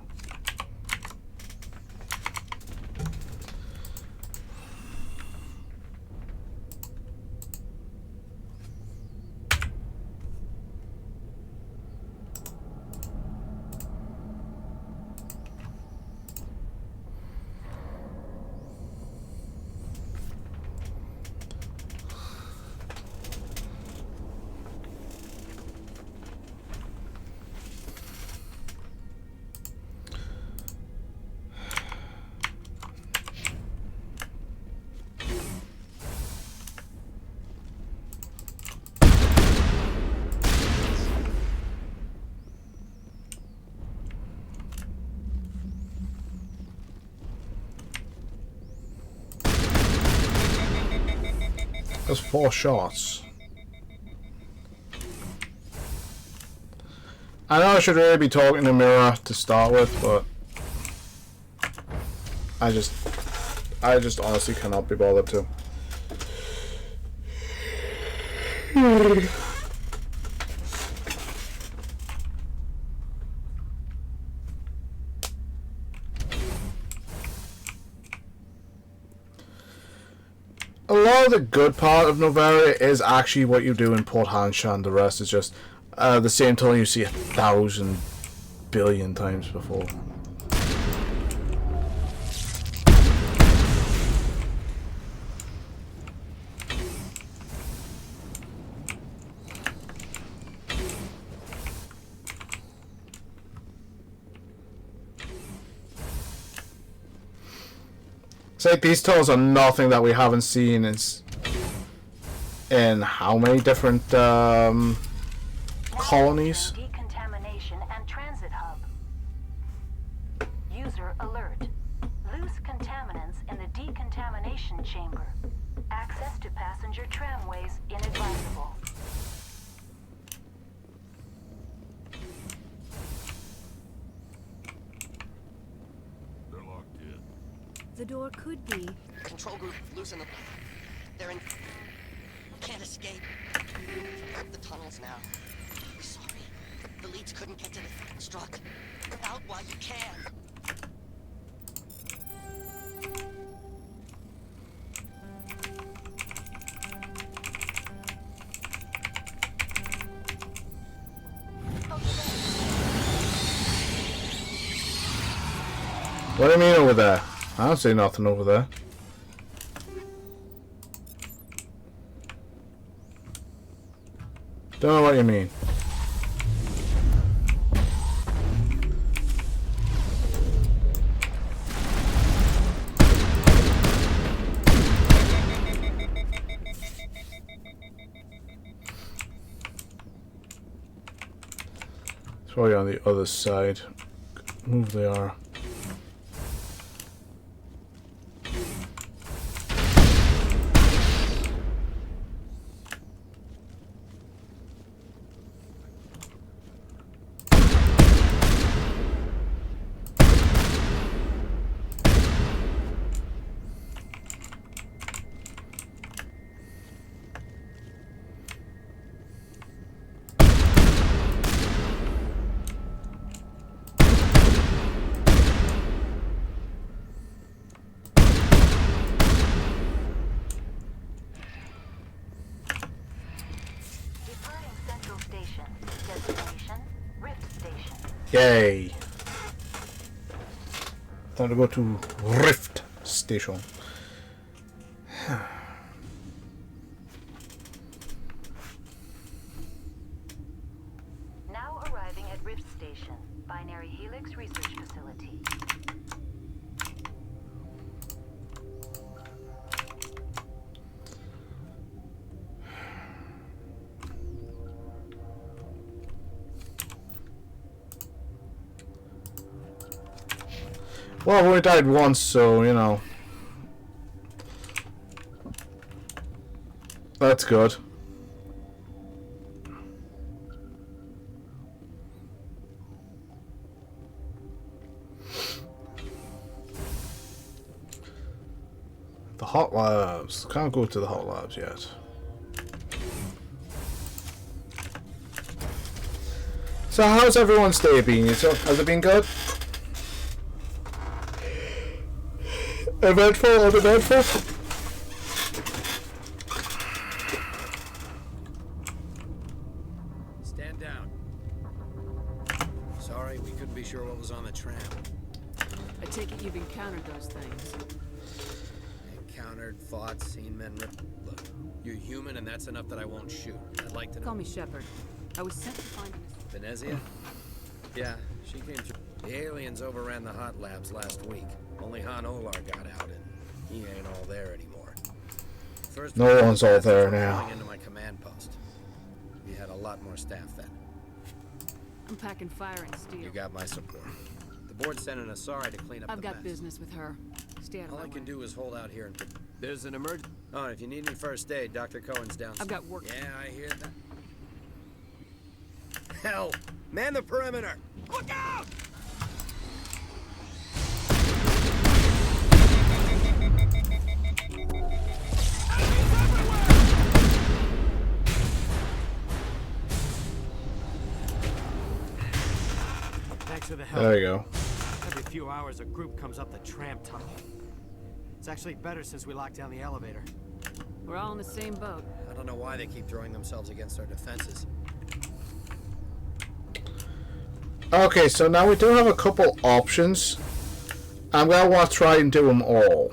That's 4 shots. I know I should really be talking to Mirror to start with, but I just honestly cannot be bothered to. A lot of the good part of Novaria is actually what you do in Port Hanshan. The rest is just the same tunnel you see 1,000 billion times before. It's like these tunnels are nothing that we haven't seen in how many different colonies? Decontamination and transit hub. User alert. Loose contaminants in the decontamination chamber. Access to passenger tramways inadvisable. The door could be. Control group, loosen them. They're in. Can't escape. The tunnels now. Sorry. The leads couldn't get to the struck. Out while you can. What do you mean over there? I don't see nothing over there. Don't know what you mean. It's probably on the other side. Move they are. station. Destination, Rift Station. Yay. Time to go to Rift Station. Now arriving at Rift Station, Binary Helix Research Facility. Well, I've only died once, so, you know. That's good. The hot labs. Can't go to the hot labs yet. So how's everyone's day been? Has it been good? Eventful, uneventful? Stand down. Sorry, we couldn't be sure what was on the tram. I take it you've encountered those things. Encountered, fought, seen men rip. Look, you're human, and that's enough that I won't shoot. I'd like to know. Call me Shepard. I was sent to find Venezia? Yeah, she came through. The aliens overran the hot labs last week. Only Han Olar got out, and he ain't all there anymore. First, No one's all there now. Going into my command post. We had a lot more staff then. I'm packing fire and steel. You got my support. The board's sending a Sari to clean up I've the got mess. business with her. Stay out of All my I can way. do is hold out here and... There's an emergency. Oh, if you need any first aid, Dr. Cohen's downstairs. I've got work. Yeah, I hear that. Hell! Man the perimeter! Look out! Thanks for the help. There you go. Every few hours, a group comes up the tram tunnel. It's actually better since we locked down the elevator. We're all in the same boat. I don't know why they keep throwing themselves against our defenses. Okay, so now we do have a couple options. I'm gonna want to try and do them all.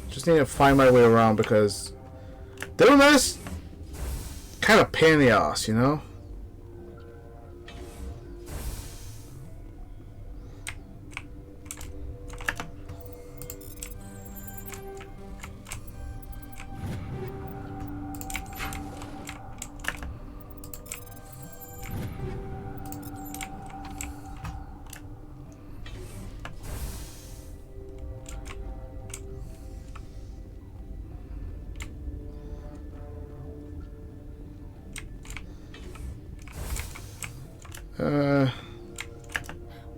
Just need to find my way around because doing this kind of pain in the ass, you know?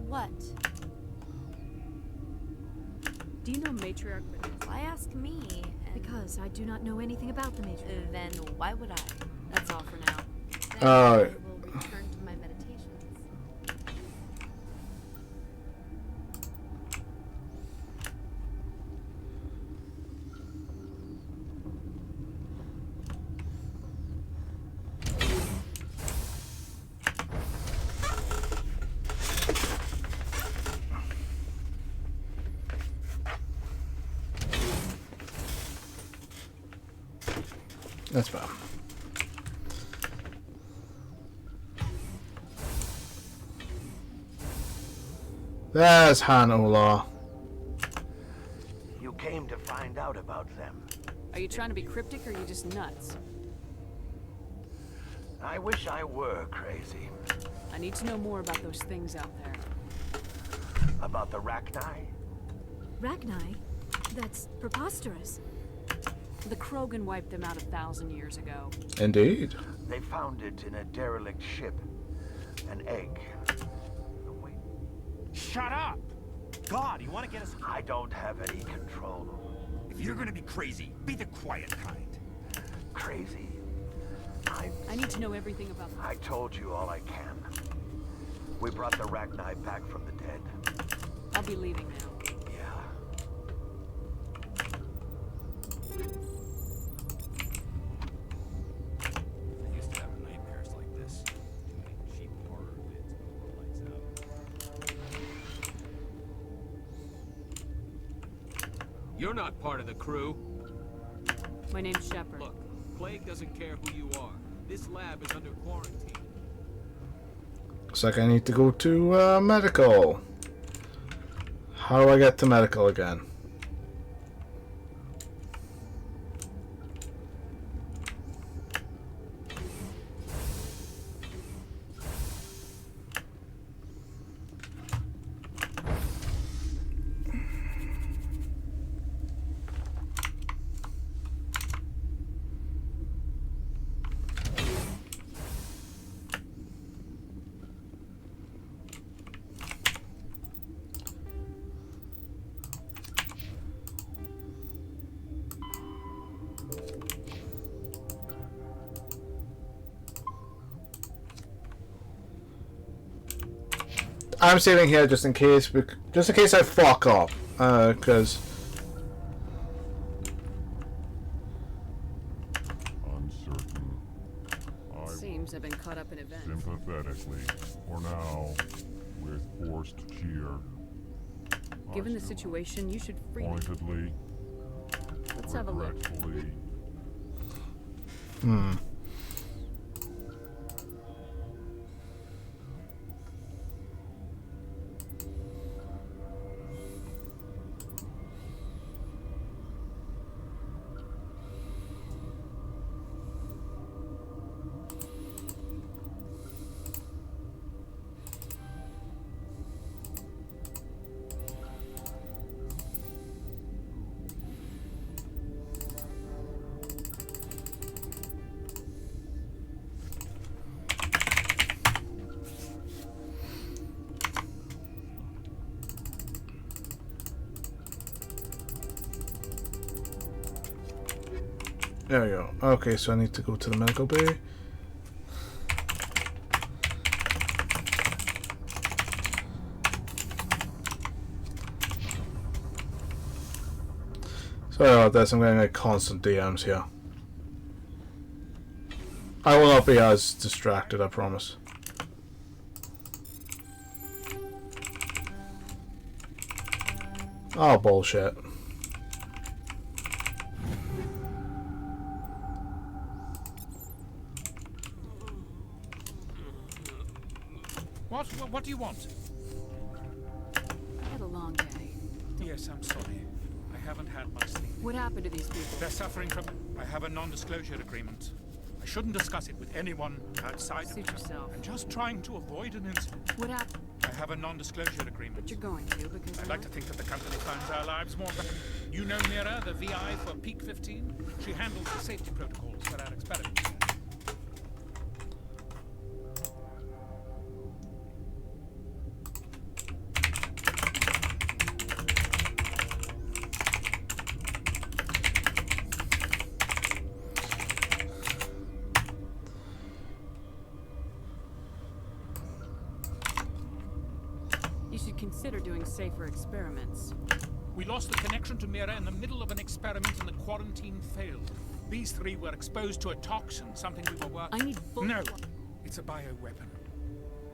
What? Do you know Matriarch? Why ask me? Because I do not know anything about the Matriarch. Then why would I? That's all for now. Then I will return to my meditations. That's fine. There's Han Olar. You came to find out about them. Are you trying to be cryptic or are you just nuts? I wish I were crazy. I need to know more about those things out there. About the Rachni? Rachni? That's preposterous. The Krogan wiped them out 1,000 years ago. Indeed. They found it in a derelict ship. An egg. Shut up! God, you want to get us... I don't have any control. If you're gonna be crazy, be the quiet kind. Crazy? I need to know everything about them. I told you all I can. We brought the Rachni back from the dead. I'll be leaving now. You're not part of the crew. My name's Shepard. Look, Plague doesn't care who you are. This lab is under quarantine. Looks like I need to go to medical. How do I get to medical again? I'm saving here just in case I fuck up, because uncertain. Seems I've been caught up in events. Sympathetically, for now, with forced cheer. Given the situation, you should free me. Pointedly. Let's have a look. Regretfully. There we go. Okay, so I need to go to the medical bay. Sorry about this, I'm getting like constant DMs here. I will not be as distracted, I promise. Oh, bullshit. What do you want? I had a long day. Yes, I'm sorry. I haven't had much sleep. What happened to these people? They're suffering from... I have a non-disclosure agreement. I shouldn't discuss it with anyone outside of... Suit yourself. I'm just trying to avoid an incident. What happened? I have a non-disclosure agreement. But you're going to, because... I'd like to think that the company finds our lives more... You know Mira, the VI for Peak 15? She handles the safety protocols for our experiments. Consider doing safer experiments. We lost the connection to Mira in the middle of an experiment and the quarantine failed. These three were exposed to a toxin, something we were working... I need full... No! It's a bioweapon.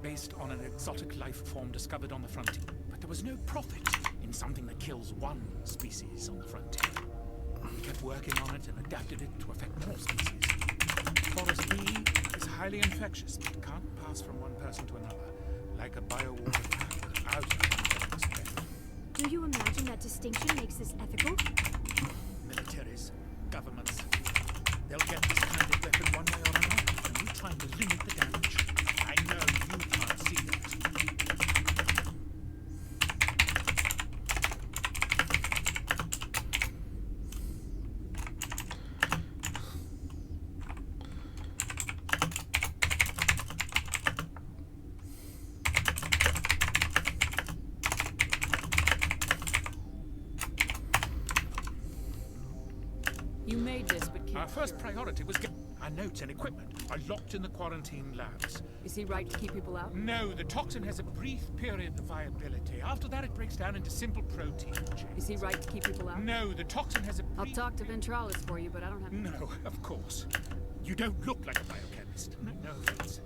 Based on an exotic life form discovered on the frontier. But there was no profit in something that kills one species on the frontier. We kept working on it and adapted it to affect more species. Forest B is highly infectious, but can't pass from one person to another. Like a biowar out of the spread. Do you imagine that distinction makes this ethical? Militaries, governments, they'll get this kind of weapon one way or another, and we're trying to limit the damage. I know you can't see it. You made this, but Our first priority was get our notes and equipment are locked in the quarantine labs. Is he right to keep people out? No, the toxin has a brief period of viability. After that, it breaks down into simple protein chains. Is he right to keep people out? No, the toxin has a I'll talk to Ventralis for you, but I don't have... No, of course. You don't look like a biochemist. No offense.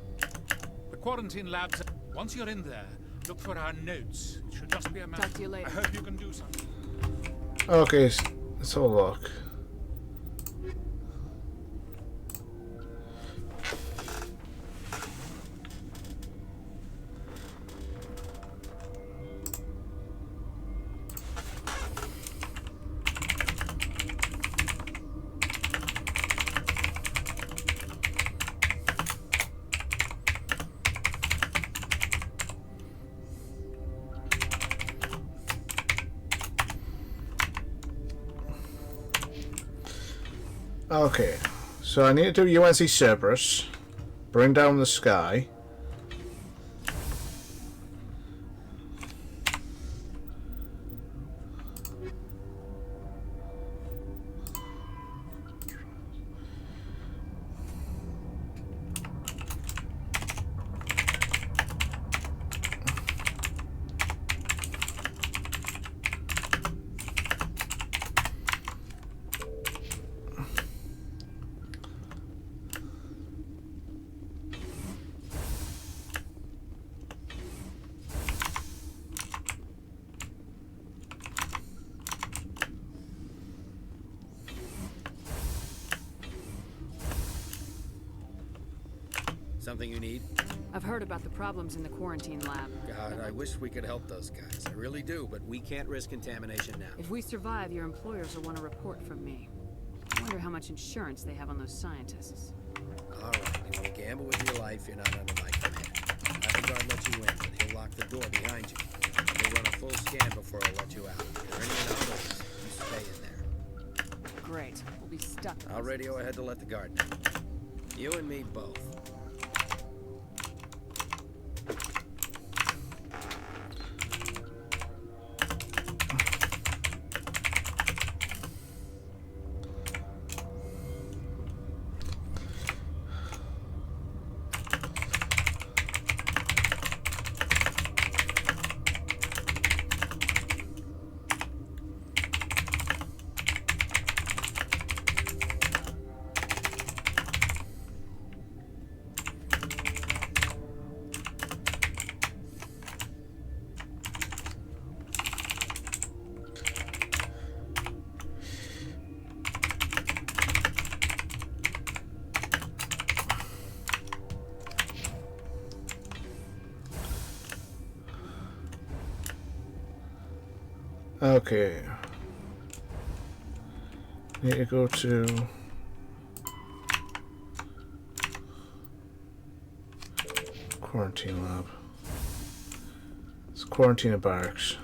The quarantine labs... Once you're in there, look for our notes. It should just be a matter... Talk to you later. I hope you can do something. Okay, Let's have a look. Okay, so I need to do UNC Cerberus, bring down the sky. Something you need? I've heard about the problems in the quarantine lab. God, I wish we could help those guys. I really do, but we can't risk contamination now. If we survive, your employers will want a report from me. I wonder how much insurance they have on those scientists. All right, you want to gamble with your life, you're not under my command. Have the guard let you in, but he'll lock the door behind you. He'll run a full scan before he'll let you out. If there are any anomalies, you stay in there. Great. We'll be stuck. I'll radio ahead to let the guard know. You and me both. Okay. Need to go to quarantine lab. It's quarantine of barracks.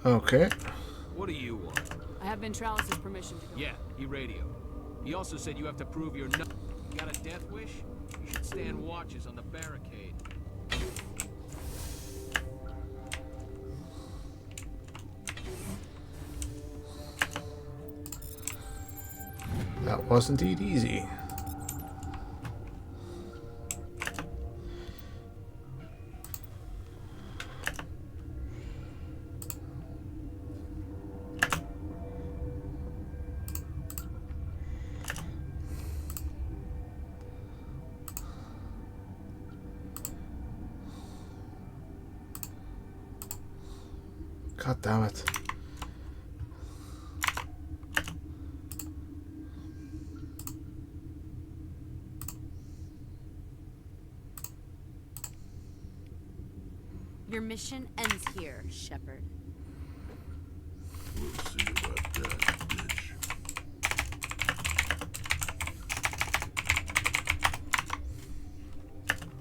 Okay. What do you want? I have Ventralis' permission to go. Yeah, he radioed. He also said you have to prove you're not. You got a death wish? You should stand watches on the barricade. That was indeed easy. God damn it. Your mission ends here, Shepard. We'll see about that, bitch.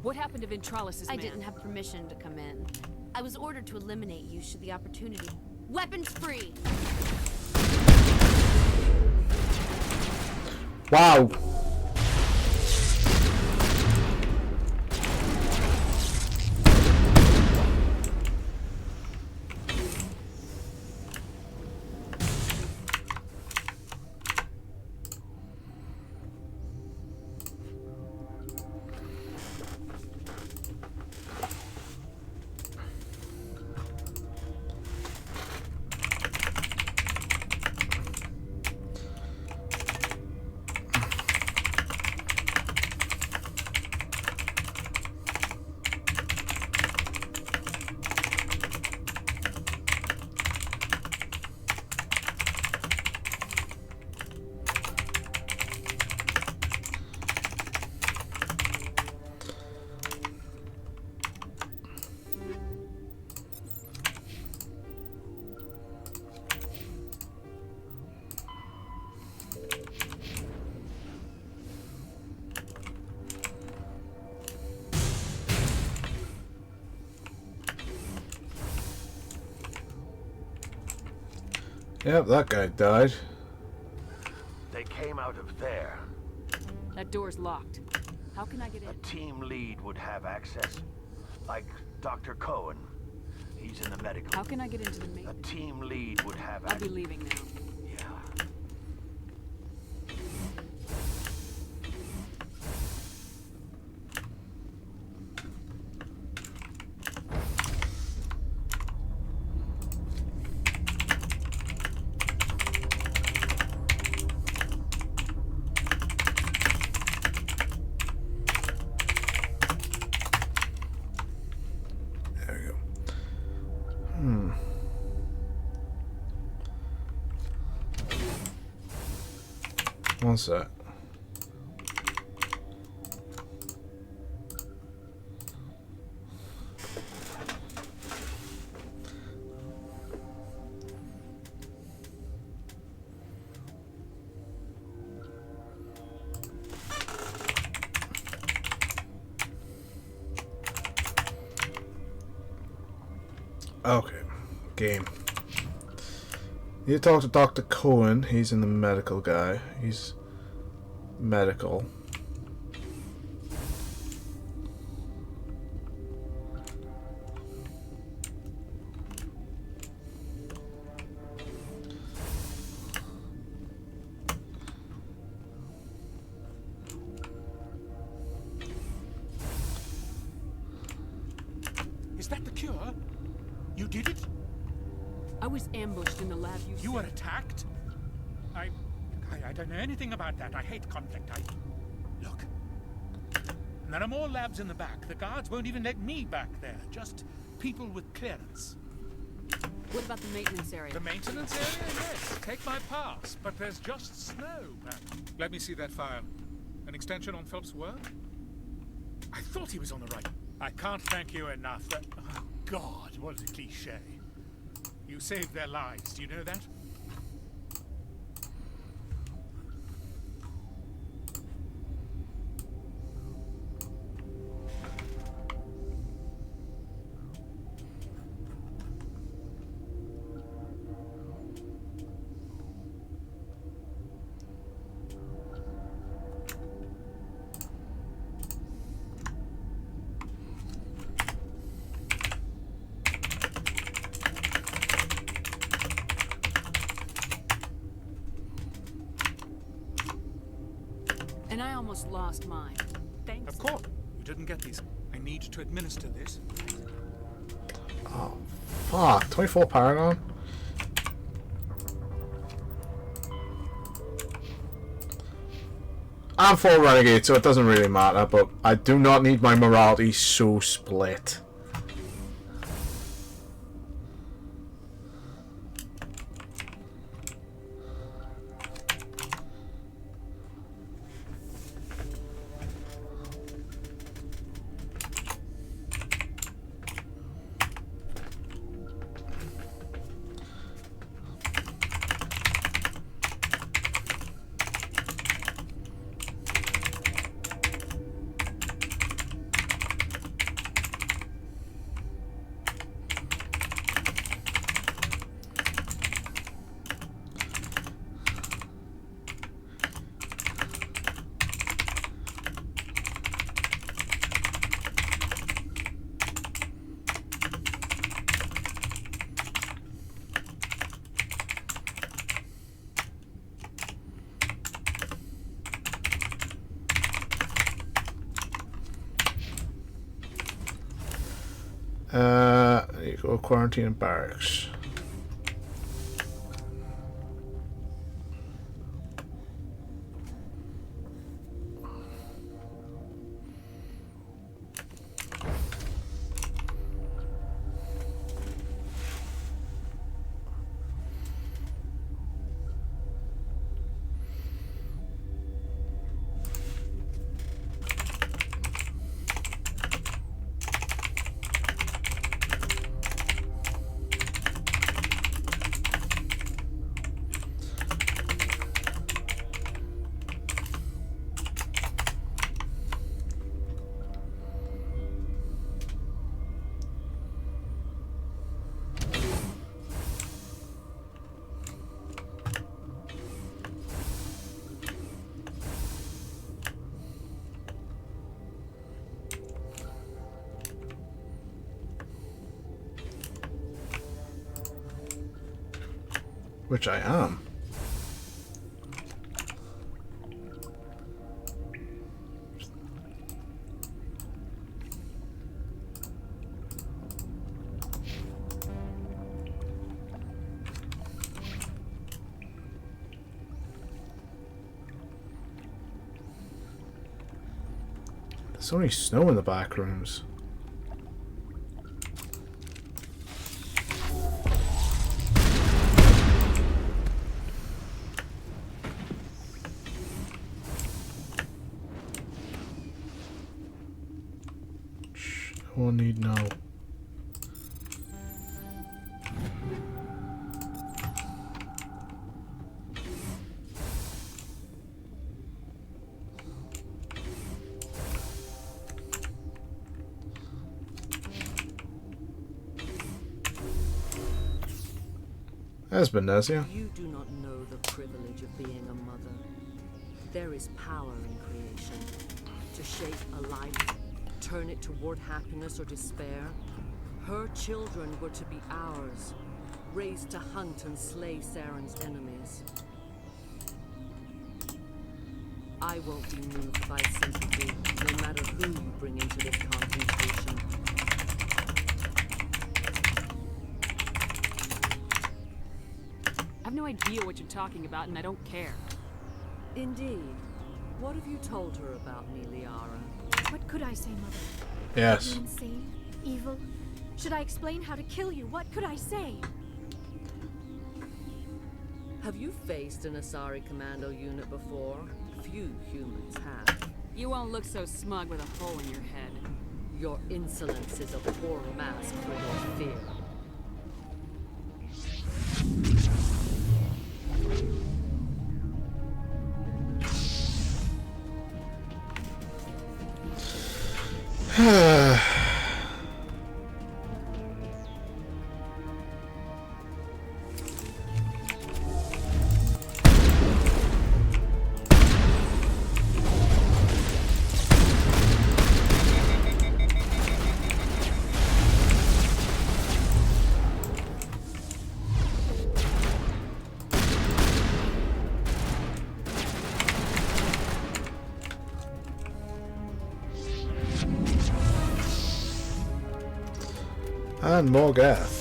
What happened to Ventralis's I man? didn't have permission to come in. I was ordered to eliminate you should the opportunity. Weapons free! Wow. Yep, that guy died. They came out of there. That door's locked. How can I get in? A team lead would have access. Like Dr. Cohen. He's in the medical. How can I get into the main? A team lead would have I'll be leaving now. Yeah. There we go. Hmm. What's that? Okay, game. You talk to Dr. Cohen. He's in the medical guy. He's medical. Is that the cure? You did it? I was ambushed in the lab. You were attacked? I don't know anything about that. I hate conflict. Look. There are more labs in the back. The guards won't even let me back there. Just people with clearance. What about the maintenance area? The maintenance area? Yes. Take my pass. But there's just snow back. Let me see that file. An extension on Phelps' work? I thought he was on the right. I can't thank you enough. Oh, God, what a cliche. You saved their lives. Do you know that? And I almost lost mine. Thanks. Of course. You didn't get these. I need to administer this. Oh, fuck. 24 Paragon? I'm full Renegade, so it doesn't really matter, but I do not need my morality so split. You go quarantine and barracks. Which I am. There's only snow in the back rooms. No one need know. There's Benezia. You do not know the privilege of being a mother. There is power in creation. To shape a life, turn it toward happiness or despair. Her children were to be ours, raised to hunt and slay Saren's enemies. I won't be moved by sympathy, no matter who you bring into this confrontation. I have no idea what you're talking about, and I don't care. Indeed. What have you told her about me, Liara? What could I say, Mother? Yes. Are you insane? Evil? Should I explain how to kill you? What could I say? Have you faced an Asari commando unit before? Few humans have. You won't look so smug with a hole in your head. Your insolence is a poor mask for your fear. And more gas.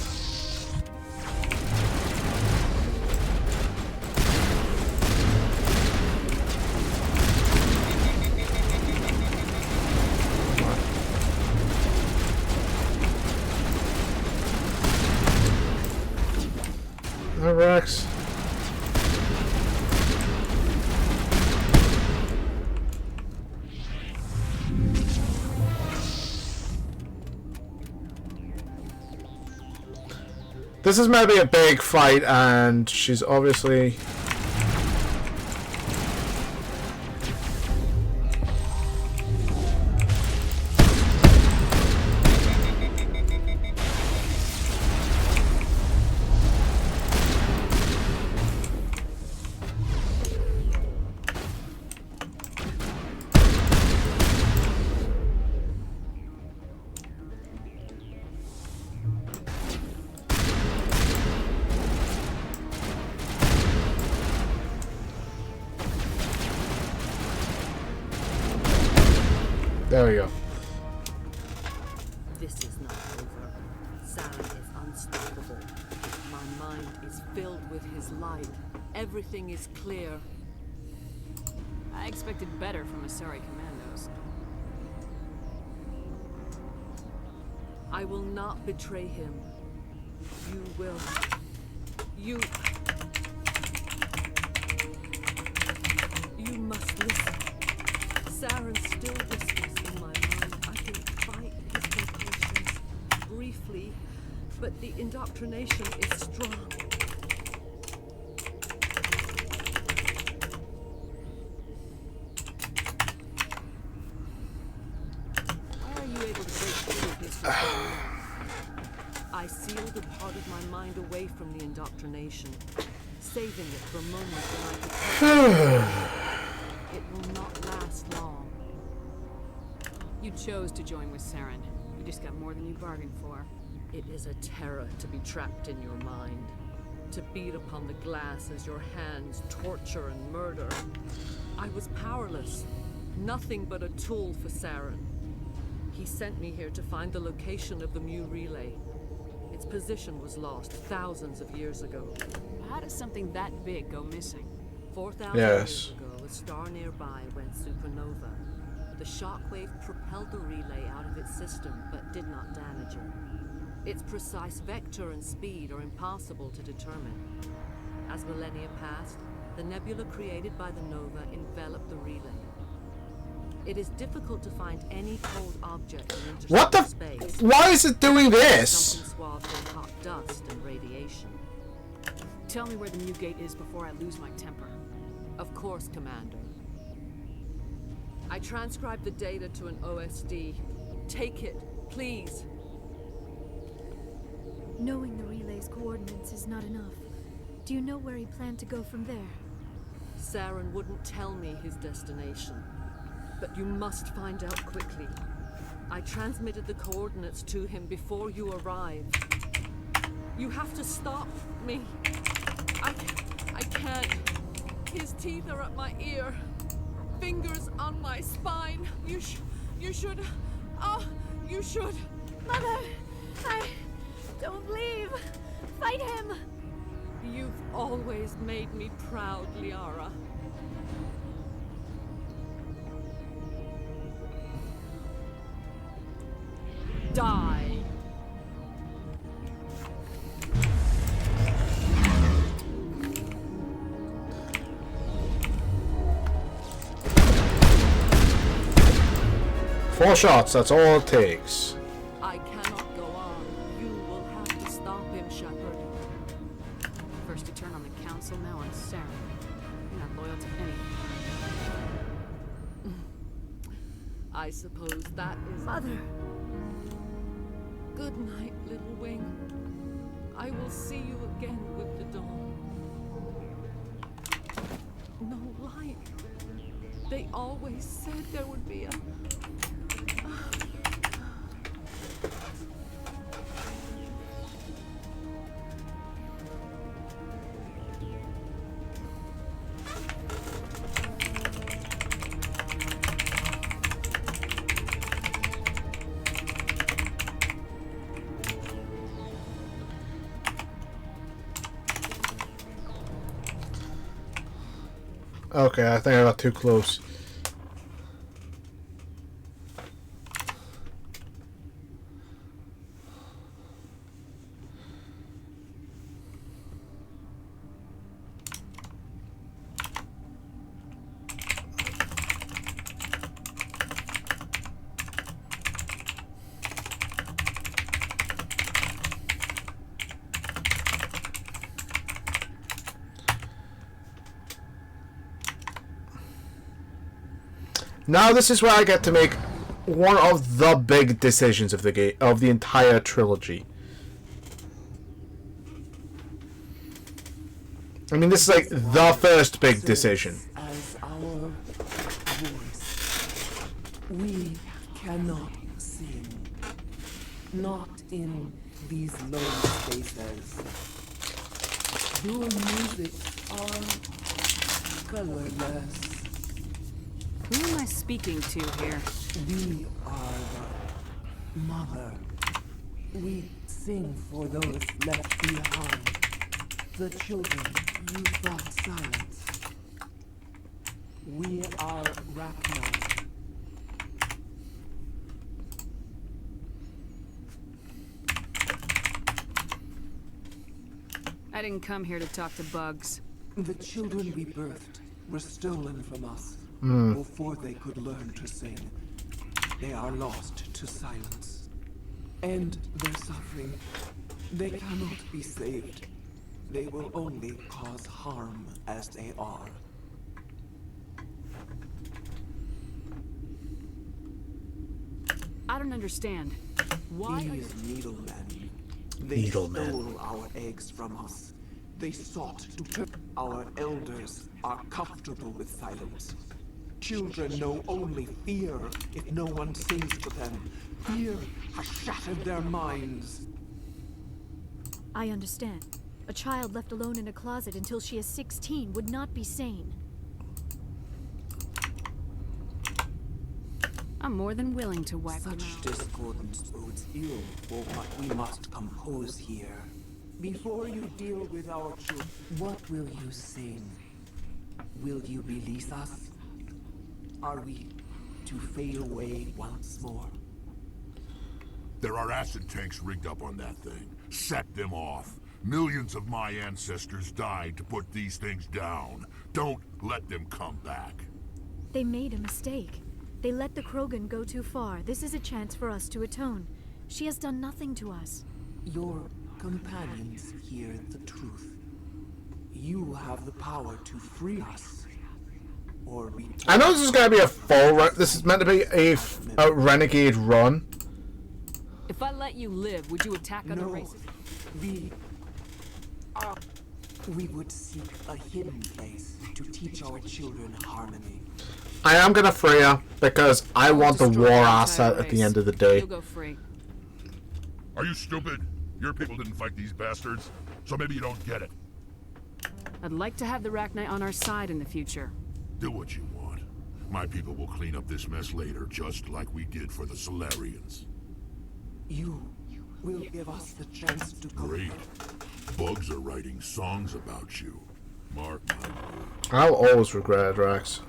Rex. This is maybe a big fight, and she's obviously... There we go. This is not over. Saren is unstoppable. My mind is filled with his light. Everything is clear. I expected better from Asari commandos. I will not betray him. You will. You must listen. Saren still whispers in my mind. I can fight his compulsions briefly, but the indoctrination is strong. Why are you able to break through with his control? I sealed a part of my mind away from the indoctrination, saving it for moments when I could. It will not last long. You chose to join with Saren. You just got more than you bargained for. It is a terror to be trapped in your mind, to beat upon the glass as your hands torture and murder. I was powerless, nothing but a tool for Saren. He sent me here to find the location of the Mu relay. Its position was lost thousands of years ago. How does something that big go missing? 4,000 years ago, a star nearby went supernova. The shockwave propelled the relay out of its system, but did not damage it. Its precise vector and speed are impossible to determine. As millennia passed, the nebula created by the nova enveloped the relay. It is difficult to find any cold object in interstellar space. Why is it doing this? Something swathed in hot dust and radiation. Tell me where the Mu gate is before I lose my temper. Of course, Commander. I transcribed the data to an OSD. Take it, please. Knowing the relay's coordinates is not enough. Do you know where he planned to go from there? Saren wouldn't tell me his destination. But you must find out quickly. I transmitted the coordinates to him before you arrived. You have to stop me. I can't. His teeth are at my ear. Fingers on my spine. You should. Oh, you should. Mother, don't leave. Fight him. You've always made me proud, Liara. Die. Four shots, that's all it takes. I cannot go on. You will have to stop him, Shepard. First you turn on the Council, now on Saren. You're not loyal to anything. I suppose that is... Mother! Good night, little wing. I will see you again with the dawn. No light. They always said there would be a... Okay, I think I got too close. Now this is where I get to make one of the big decisions of the game, of the entire trilogy. I mean, this is like the first big decision. As our voice, we cannot sing. Not in these low spaces. Your music are colorless. Who am I speaking to here? We are the mother. We sing for those left behind. The children you thought silence. We are Rachni. I didn't come here to talk to bugs. The children we birthed were stolen from us before they could learn to sing. They are lost to silence. And their suffering, they cannot be saved. They will only cause harm as they are. I don't understand. Why are you... These needlemen. They stole our eggs from us. They sought to turn our elders are comfortable with silence. Children know only fear if no one sings to them. Fear has shattered their minds. I understand. A child left alone in a closet until she is 16 would not be sane. I'm more than willing to wipe them Such out. discordance bodes ill for what we must compose here. Before you deal with our children, what will you sing? Will you release us? Are we to fade away once more? There are acid tanks rigged up on that thing. Set them off. Millions of my ancestors died to put these things down. Don't let them come back. They made a mistake. They let the Krogan go too far. This is a chance for us to atone. She has done nothing to us. Your companions hear the truth. You have the power to free us. Or return. I know this is going to be a full run. This is meant to be a renegade run. If I let you live, would you attack other races? We would seek a hidden place to teach our children harmony. I am going to free her because I want the war asset at the end of the day. You'll go free. Are you stupid? Your people didn't fight these bastards, so maybe you don't get it. I'd like to have the Rachni on our side in the future. Do what you want. My people will clean up this mess later, just like we did for the Solarians. You will give us the chance to go. Great. Bugs are writing songs about you. Mark my words. I'll always regret it, Rex.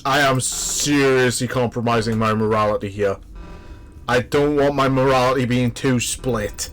I am seriously compromising my morality here. I don't want my morality being too split.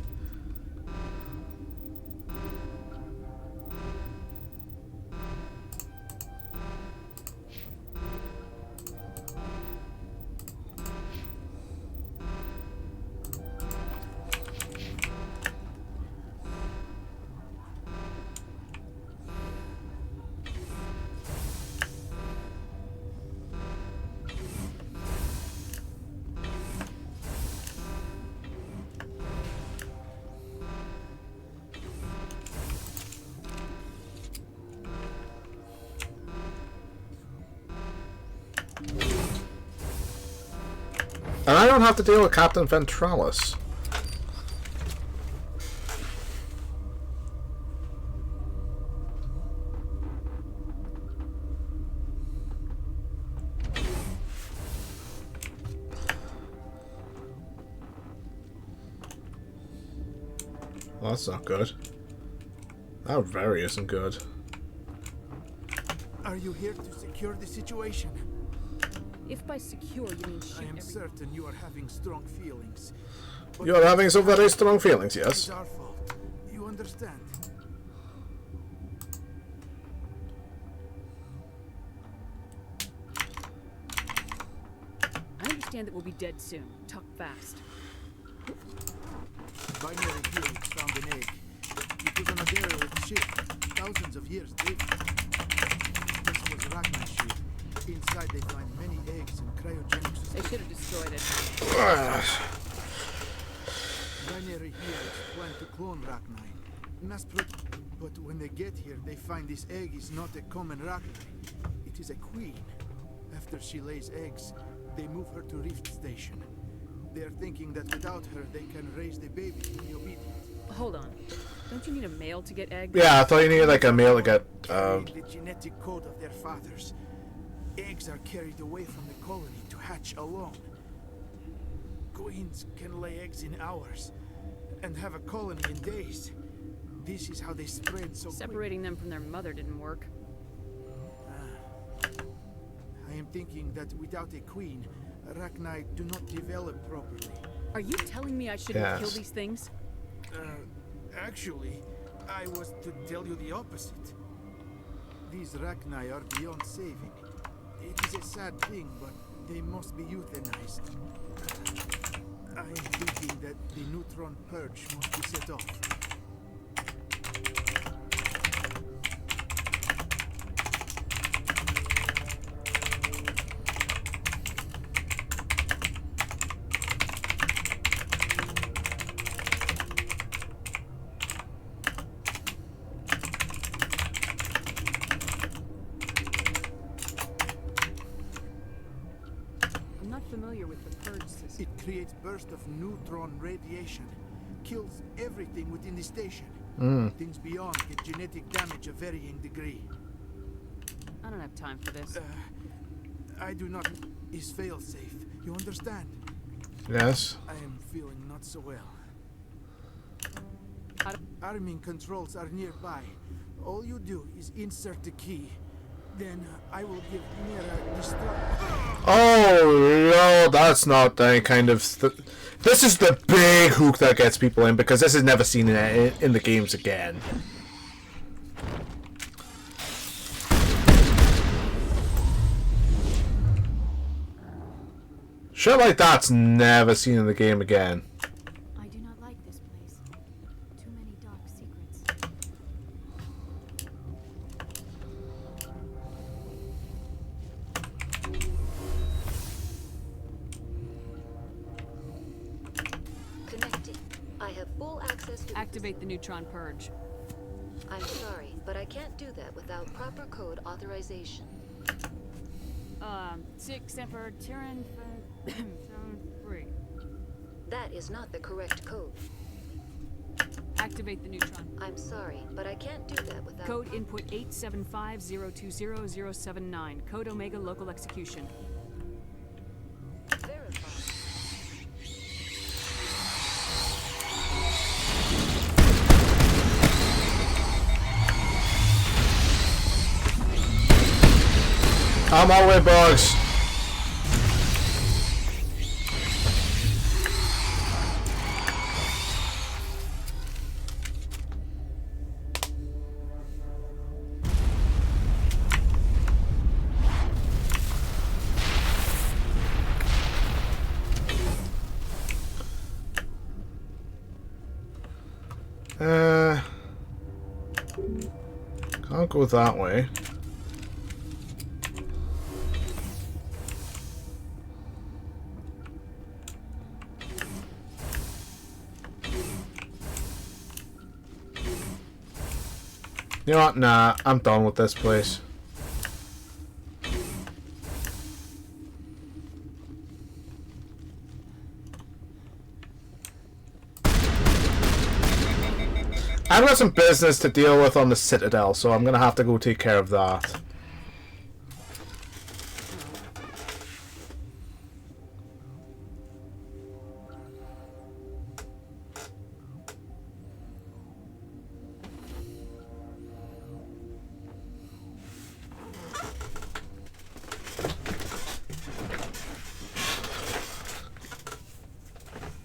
And I don't have to deal with Captain Ventralis. Well, that's not good. That very isn't good. Are you here to secure the situation? If by secure you mean shoot I am certain you are having strong feelings. You are having some very strong feelings, yes? It's our fault. You understand? I understand that we'll be dead soon. Talk fast. Binary Helix found an egg. It was on a derelict ship. Thousands of years dead. This was Rachni's ship. Inside they find many eggs and cryogenic systems. They should have destroyed it. Binary Helix planned to clone Rachni. But when they get here, they find this egg is not a common Rachni. It is a queen. After she lays eggs, they move her to Rift Station. They are thinking that without her, they can raise the baby and be obedient. Hold on. Don't you need a male to get eggs? Yeah, I thought you needed like a male to get. The genetic code of their fathers. Eggs are carried away from the colony to hatch alone. Queens can lay eggs in hours and have a colony in days. This is how they spread so Separating them from their mother didn't work. I am thinking that without a queen, Rachni do not develop properly. Are you telling me I shouldn't kill these things? Actually, I was to tell you the opposite. These Rachni are beyond saving. It is a sad thing, but they must be euthanized. I am thinking that the neutron purge must be set off. It creates bursts of neutron radiation, kills everything within the station. Things beyond get genetic damage of varying degree. I don't have time for this. I do not. Is fail-safe. You understand? Yes. I am feeling not so well. Arming controls are nearby. All you do is insert the key. Then I will give Mira destruct. Oh no, that's not any kind of. This is the big hook that gets people in because this is never seen in the games again. Shit like that's never seen in the game again. I do not like this place. Too many dark secrets. Connecting. I have full access to. Activate the neutron purge. I'm sorry, but I can't do that without proper code authorization. 6 Emperor Tyrann 3. That is not the correct code. Activate the neutron. I'm sorry, but I can't do that without. Code input 875020079. Code Omega local execution. I'm all the way, bugs. Can't go that way. You know what? Nah, I'm done with this place. I've got some business to deal with on the Citadel, so I'm gonna have to go take care of that.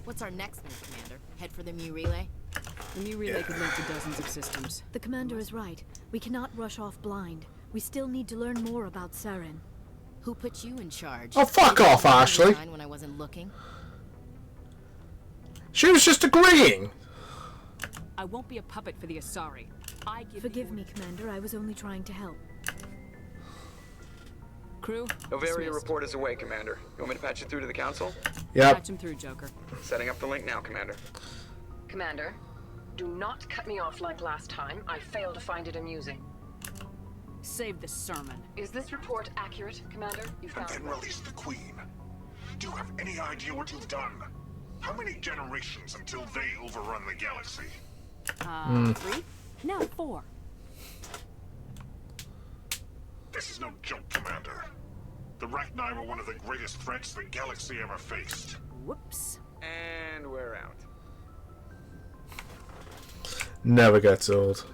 What's our next move, Commander? Head for the Mu relay? The Mu relay could link to dozens of systems. The commander is right. We cannot rush off blind. We still need to learn more about Saren. Who put you in charge? Oh, fuck off, Ashley. When I wasn't looking. She was just agreeing. I won't be a puppet for the Asari. Forgive me, Commander. I was only trying to help. Crew? Novaria report is away, Commander. You want me to patch it through to the Council? Yep. Patch him through, Joker. Setting up the link now, Commander. Commander, Do not cut me off like last time. I fail to find it amusing. Save the sermon. Is this report accurate, Commander? You found Then release the Queen. Do you have any idea what you've done? How many generations until they overrun the galaxy? 3? No, 4. This is no joke, Commander. The Rachni were one of the greatest threats the galaxy ever faced. Whoops. And we're out. Never gets old.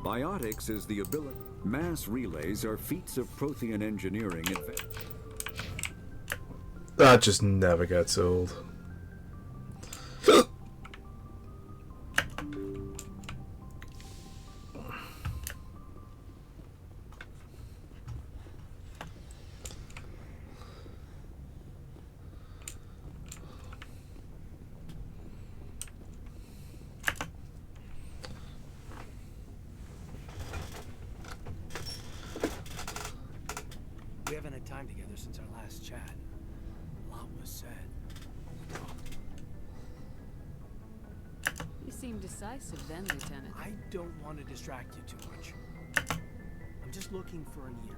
Biotics is the ability. Mass relays are feats of Prothean engineering. That just never gets old. We haven't had time together since our last chat. A lot was said. You seem decisive then, Lieutenant. I don't want to distract you too much. I'm just looking for an ear.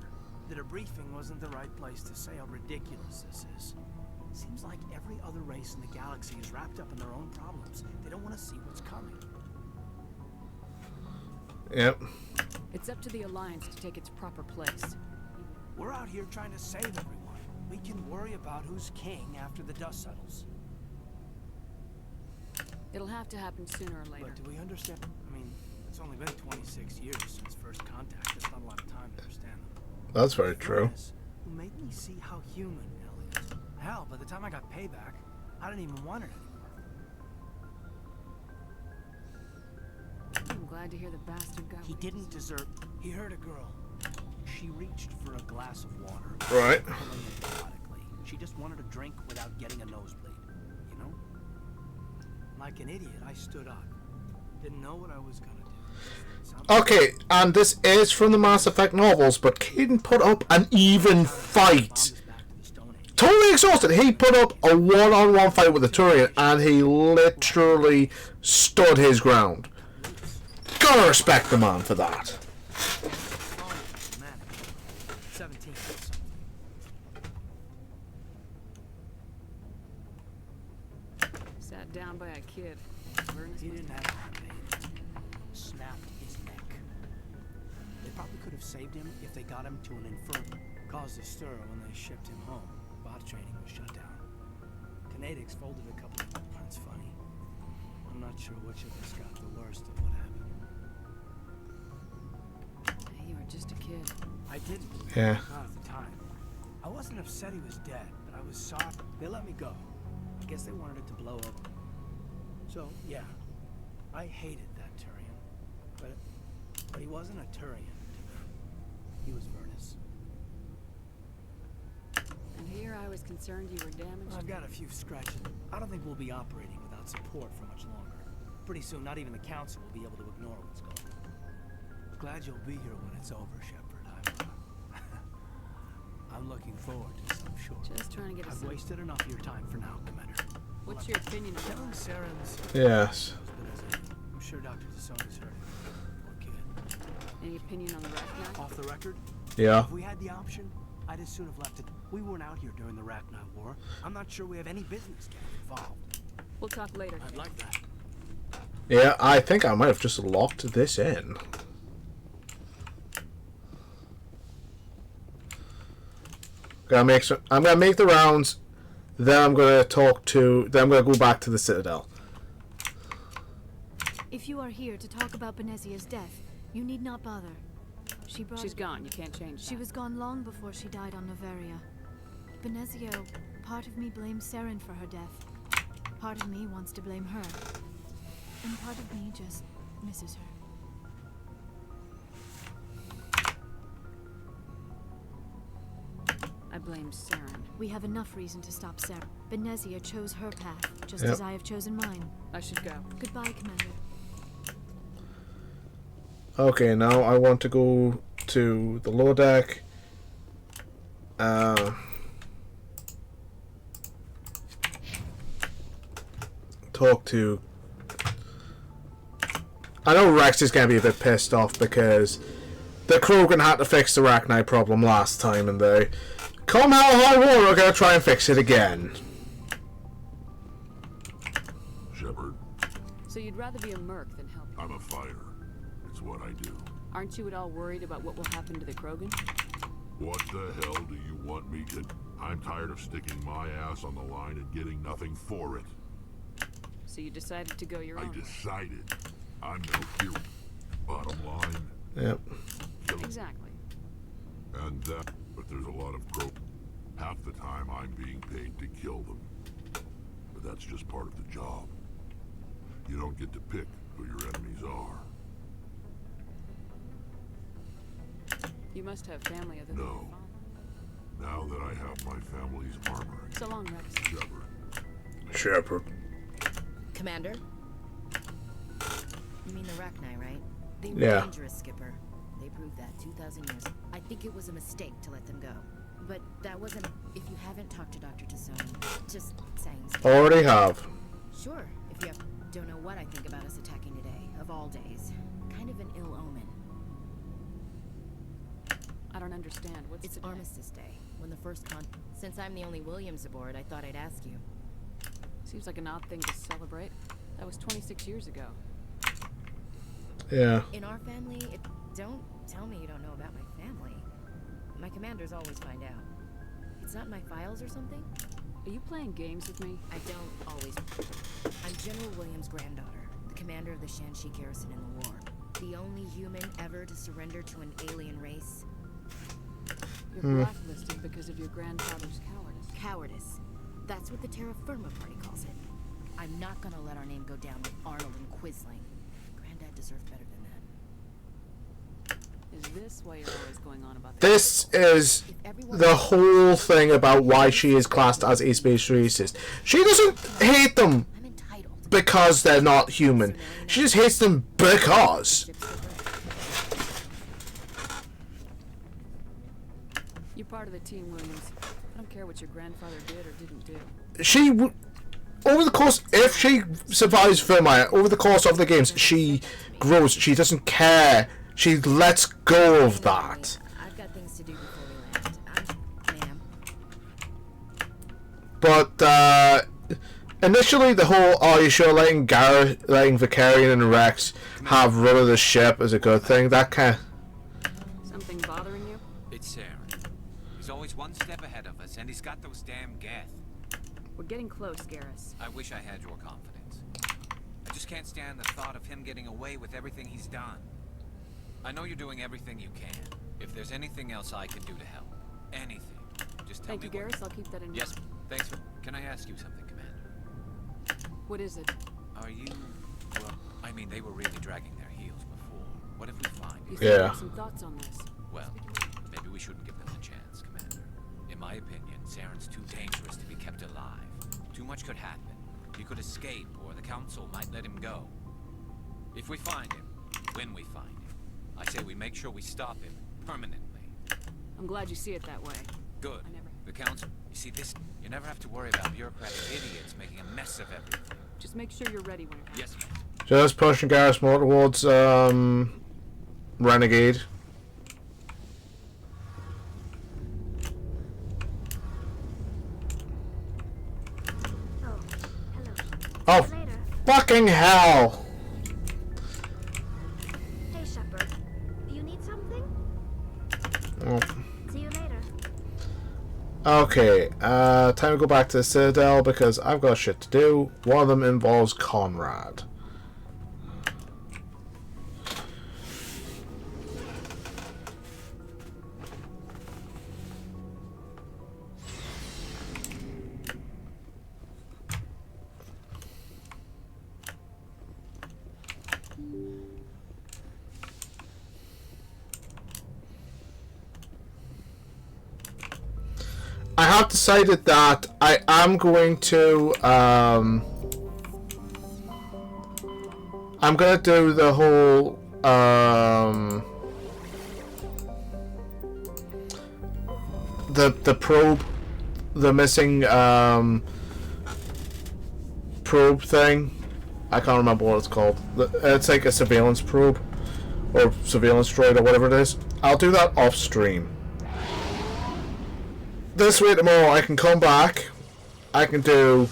The debriefing wasn't the right place to say how ridiculous this is. Seems like every other race in the galaxy is wrapped up in their own problems. They don't want to see what's coming. Yep. It's up to the Alliance to take its proper place. We're out here trying to save everyone. We can worry about who's king after the dust settles. It'll have to happen sooner or later. But do we understand? I mean, it's only been 26 years since first contact. There's not a lot of time to understand them. That's very true. Who made me see how human Ellie is. Hell, by the time I got payback, I didn't even want it anymore. I'm glad to hear the bastard got. He didn't deserve. He hurt a girl. She reached for a glass of water. Right. Pulling it methodically. She just wanted a drink without getting a nosebleed. You know? Like an idiot, I stood up. Didn't know what I was gonna do. Okay, and this is from the Mass Effect novels, but Caden put up an even fight. Totally exhausted. He put up a one-on-one fight with the Turian, and he literally stood his ground. Gotta respect the man for that. 17. Sat down by a kid. He didn't have a pain. Snapped his neck. They probably could have saved him if they got him to an infirmary. Caused a stir when they shipped him home. Bot training was shut down. Kinetics folded a couple of... That's funny. I'm not sure which of us got the worst of what happened. You were just a kid. I didn't. Yeah. Not at the time. I wasn't upset he was dead, but I was sorry. They let me go. I guess they wanted it to blow up. So, yeah. I hated that Turian. But he wasn't a Turian. He was Vernus. And here I was concerned you were damaged. I've got a few scratches. I don't think we'll be operating without support for much longer. Pretty soon, not even the Council will be able to ignore what's going on. Glad you'll be here when it's over, Shepard. I'm looking forward to this, I'm sure. Just trying to get I've wasted enough of your time for now, Commander. What's your opinion of Killing Saren's... Yes. I'm sure Dr. Tassoni's heard it. Poor kid. Any opinion on the Rachni? Off the record? Yeah. If we had the option, I'd as soon have left it. We weren't out here during the Rachni War. I'm not sure we have any business getting involved. We'll talk later. I'd like that. Yeah, I think I might have just locked this in. I'm gonna make the rounds, then I'm gonna then I'm gonna go back to the Citadel. If you are here to talk about Benezia's death, you need not bother. She's gone. You can't change She that. was gone long before she died on Noveria. Benezia, part of me blames Saren for her death. Part of me wants to blame her. And part of me just misses her. I blame Saren. We have enough reason to stop Saren. Benezia chose her path, just as I have chosen mine. I should go. Goodbye, Commander. Okay, now I want to go to the lower deck. talk to... I know Rex is going to be a bit pissed off because the Krogan had to fix the Arachnite problem last time, and they... Come hell or high water, we're going to try and fix it again. Shepard, So you'd rather be a merc than help? I'm a fighter. It's what I do. Aren't you at all worried about what will happen to the Krogan? What the hell do you want me to... I'm tired of sticking my ass on the line and getting nothing for it. So you decided to go your own way? I decided. I'm no hero. Bottom line. Yep. Exactly. And that... But there's a lot of crow. Half the time I'm being paid to kill them. But that's just part of the job. You don't get to pick who your enemies are. You must have family other than No. Now that I have my family's armor. So long, Rex. Shepard. Commander? You mean the Rachni, right? They were Yeah. dangerous, Skipper. They proved that 2,000 years. I think it was a mistake to let them go. But that wasn't... If you haven't talked to Dr. Tassoni, just saying... Already have. Sure, if you don't know what I think about us attacking today, of all days. Kind of an ill omen. I don't understand. What's It's today? Armistice Day, when the first Since I'm the only Williams aboard, I thought I'd ask you. Seems like an odd thing to celebrate. That was 26 years ago. Yeah. In our family, don't tell me you don't know about my family. My commanders always find out. It's not in my files or something? Are you playing games with me? I don't always. I'm General Williams' granddaughter, the commander of the Shanxi garrison in the war. The only human ever to surrender to an alien race. You're blacklisted because of your grandfather's cowardice. Cowardice. That's what the Terra Firma Party calls it. I'm not gonna let our name go down with Arnold and Quisling. Granddad deserved better than that. Is this why you're always going on about This is the whole thing about why she is classed as a space racist. She doesn't hate them because they're not human. She just hates them because. You're part of the team, Williams. I don't care what your grandfather did or didn't do. She would, over the course, if she survives Firmire, over the course of the games, she grows. She doesn't care. She lets go of that. I've got things to do before we land. Ma'am. But initially, the whole "are you sure letting Vicarian and Rex have run of the ship" is a good thing. That kind of... Something bothering you? It's Saren. He's always one step ahead of us, and he's got those damn Geth. We're getting close, Garrus. I wish I had your confidence. I just can't stand the thought of him getting away with everything he's done. I know you're doing everything you can. If there's anything else I can do to help, anything, just tell Thank me. you, Garrus. I'll keep that in mind. Yes, thanks. Can I ask you something, Commander? What is it? Are you... Well, I mean, they were really dragging their heels before. What if we find You it? said you have some thoughts on this. Well, maybe we shouldn't give them the chance, Commander. In my opinion, Saren's too dangerous to be kept alive. Too much could happen. He could escape, or the Council might let him go. If we find him, when we find him, I say we make sure we stop him permanently. I'm glad you see it that way. Good. The Council... You see, this... You never have to worry about bureaucratic idiots making a mess of everything. Just make sure you're ready when it happens. Yes, ma'am. Just pushing Garrus more towards Renegade. Oh, fucking hell! Hey, Shepard. You need something? Oh. See you later. Okay, time to go back to the Citadel because I've got shit to do. One of them involves Conrad. I have decided that I am going to I'm gonna do the whole the probe, the missing probe thing. I can't remember what it's called. It's like a surveillance probe or surveillance droid or whatever it is. I'll do that off stream. This way tomorrow I can come back. I can do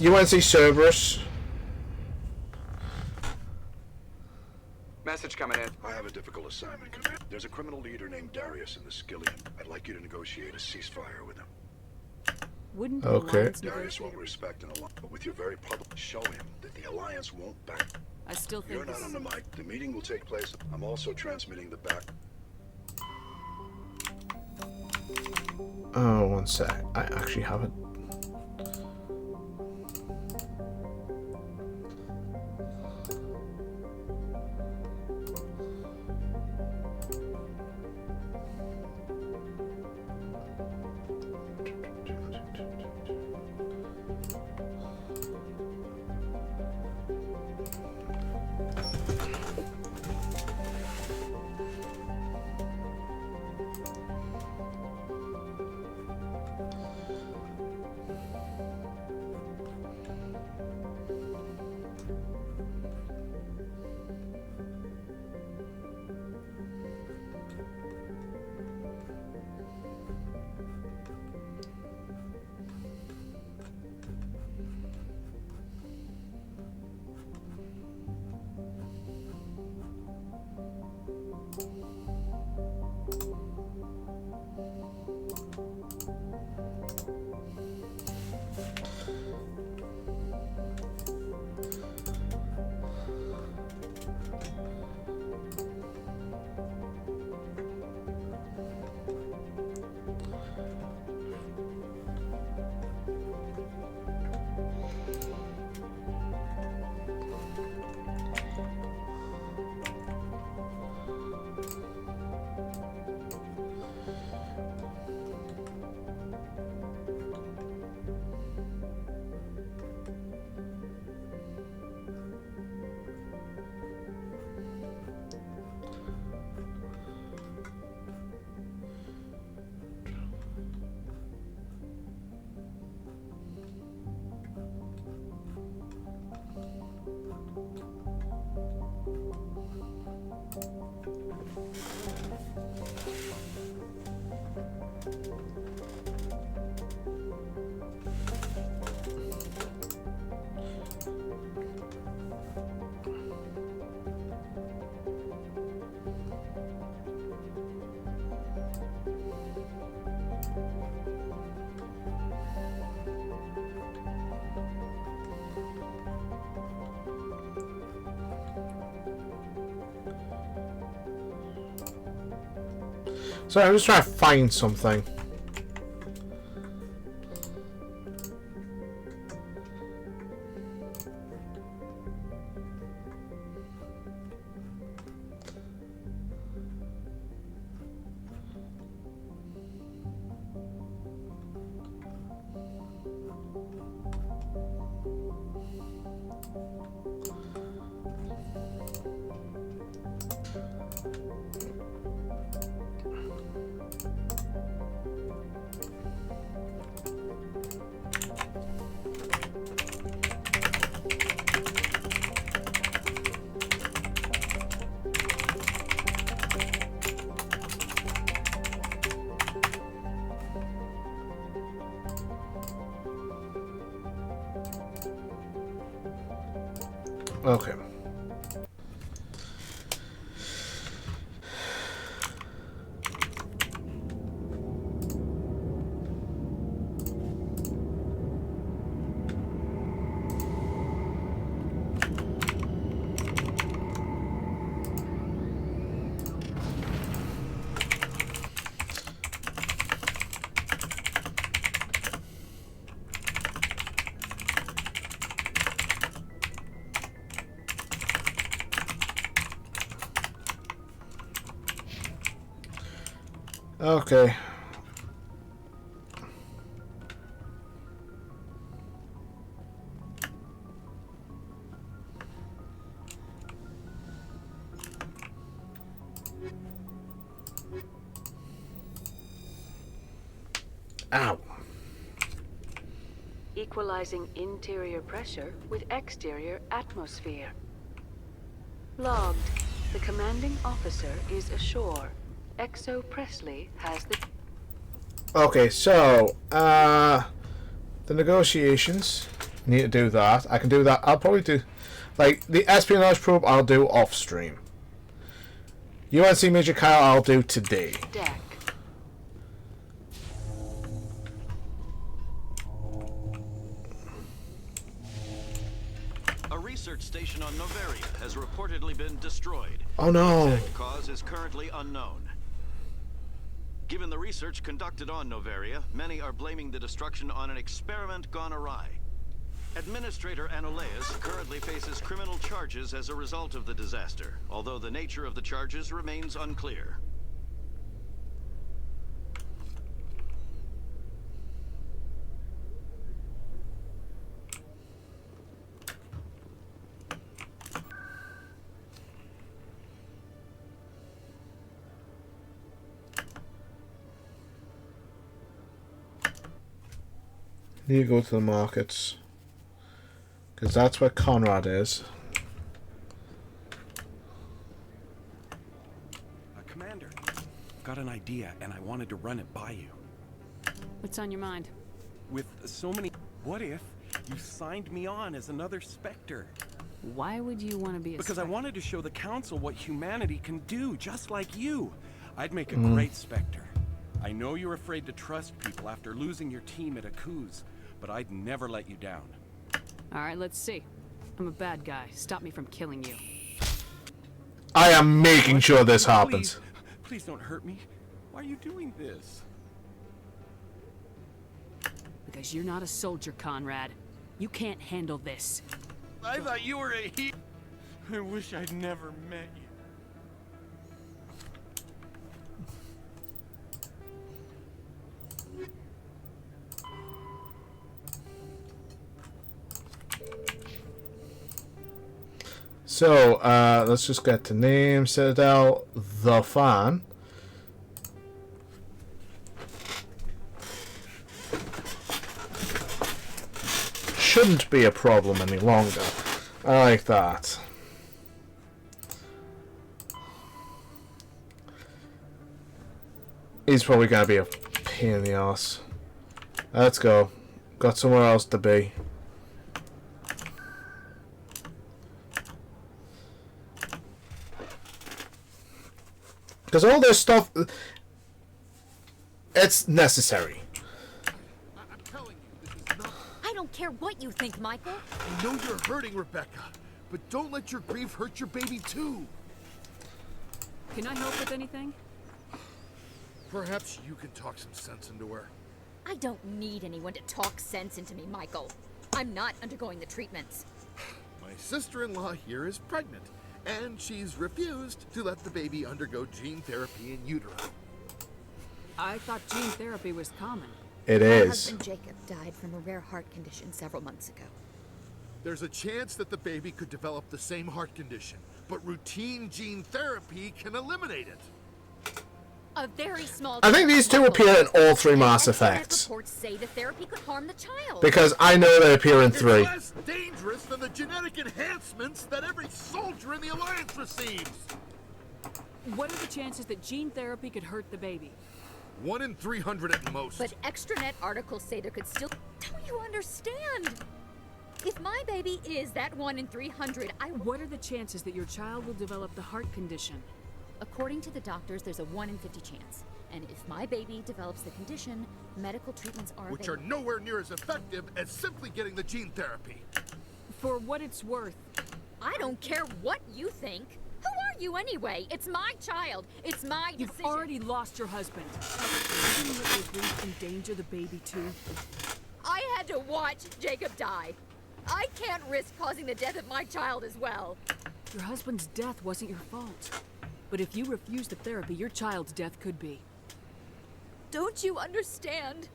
UNC Cerberus. Message coming in. I have a difficult assignment, Commander. There's a criminal leader named Darius in the Skillion. I'd like you to negotiate a ceasefire with him. Wouldn't the Okay. Alliance Darius won't negotiate? respect an alliance, but with your very public, show him that the Alliance won't back. I still think You're not this- on the mic. The meeting will take place. I'm also transmitting the back. Oh, one sec. I actually have it. So I'm just trying to find something. Okay. Okay. Ow. equalizing interior pressure with exterior atmosphere. Logged. The commanding officer is ashore. Exo Presley has the... Okay, so, the negotiations, need to do that. I can do that. I'll probably do, like, the espionage probe I'll do off stream. UNC Major Kyle I'll do today. Deck. A research station on Noveria has reportedly been destroyed. Oh no. The exact cause is currently unknown. Given the research conducted on Noveria, many are blaming the destruction on an experiment gone awry. Administrator Anoleus currently faces criminal charges as a result of the disaster, although the nature of the charges remains unclear. Need to go to the markets. Because that's where Conrad is. Commander, I've got an idea and I wanted to run it by you. What's on your mind? With so many... What if you signed me on as another Spectre? Why would you want to be a Because Spectre? I wanted to show the Council what humanity can do, just like you. I'd make a great Spectre. I know you're afraid to trust people after losing your team at Akuz, but I'd never let you down. Alright, let's see. I'm a bad guy. Stop me from killing you. I am making sure this happens. Please don't hurt me. Why are you doing this? Because you're not a soldier, Conrad. You can't handle this. I thought you were a he... I wish I'd never met you. So, let's just get to name, Citadel, the fan. Shouldn't be a problem any longer. I like that. He's probably gonna be a pain in the ass. Let's go. Got somewhere else to be. Because all this stuff, it's necessary. I don't care what you think, Michael. I know you're hurting, Rebecca, but don't let your grief hurt your baby too. Can I help with anything? Perhaps you can talk some sense into her. I don't need anyone to talk sense into me, Michael. I'm not undergoing the treatments. My sister-in-law here is pregnant, and she's refused to let the baby undergo gene therapy in utero. I thought gene therapy was common. It My is. husband Jacob died from a rare heart condition several months ago. There's a chance that the baby could develop the same heart condition, but routine gene therapy can eliminate it. A very small. I think these two appear in all three Mass Effects. Reports say the therapy could harm the child. Because I know they appear in 3. It's less dangerous than the genetic enhancements that every soldier in the Alliance receives. What are the chances that gene therapy could hurt the baby? 1 in 300 at most. But extranet articles say there could still... Don't you understand? If my baby is that 1 in 300, What are the chances that your child will develop the heart condition? According to the doctors, there's a 1 in 50 chance. And if my baby develops the condition, medical treatments are Which are nowhere near as effective as simply getting the gene therapy. For what it's worth. I don't care what you think. Who are you anyway? It's my child. It's my decision. You've already lost your husband. Didn't let your grief endanger the baby too? I had to watch Jacob die. I can't risk causing the death of my child as well. Your husband's death wasn't your fault. But if you refuse the therapy, your child's death could be. Don't you understand?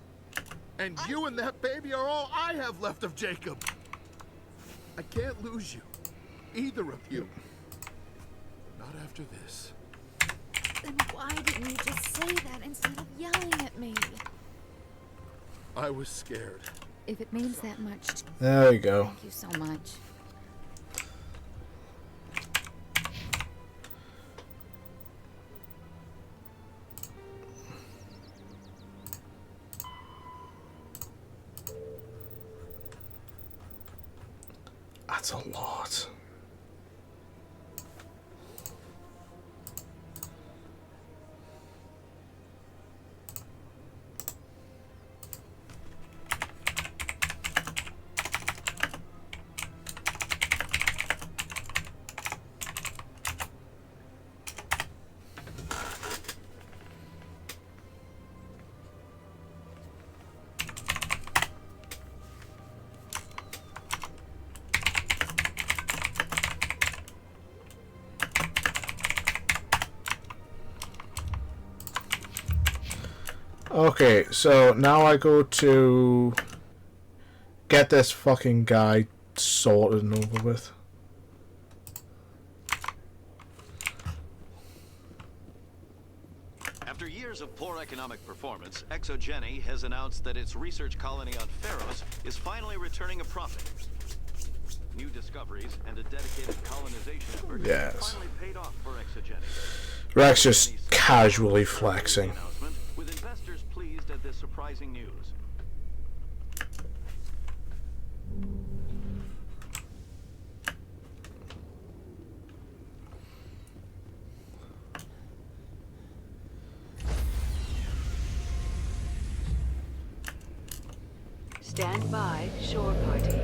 And you and that baby are all I have left of Jacob. I can't lose you. Either of you. Not after this. Then why didn't you just say that instead of yelling at me? I was scared. If it means that much. There we go. Thank you so much. That's a lot. Okay, so now I go to get this fucking guy sorted and over with. After years of poor economic performance, ExoGeni has announced that its research colony on Pharos is finally returning a profit. New discoveries and a dedicated colonization effort Yes. finally paid off for ExoGeni. Rex just casually flexing. With investors pleased at this surprising news. Stand by, shore party.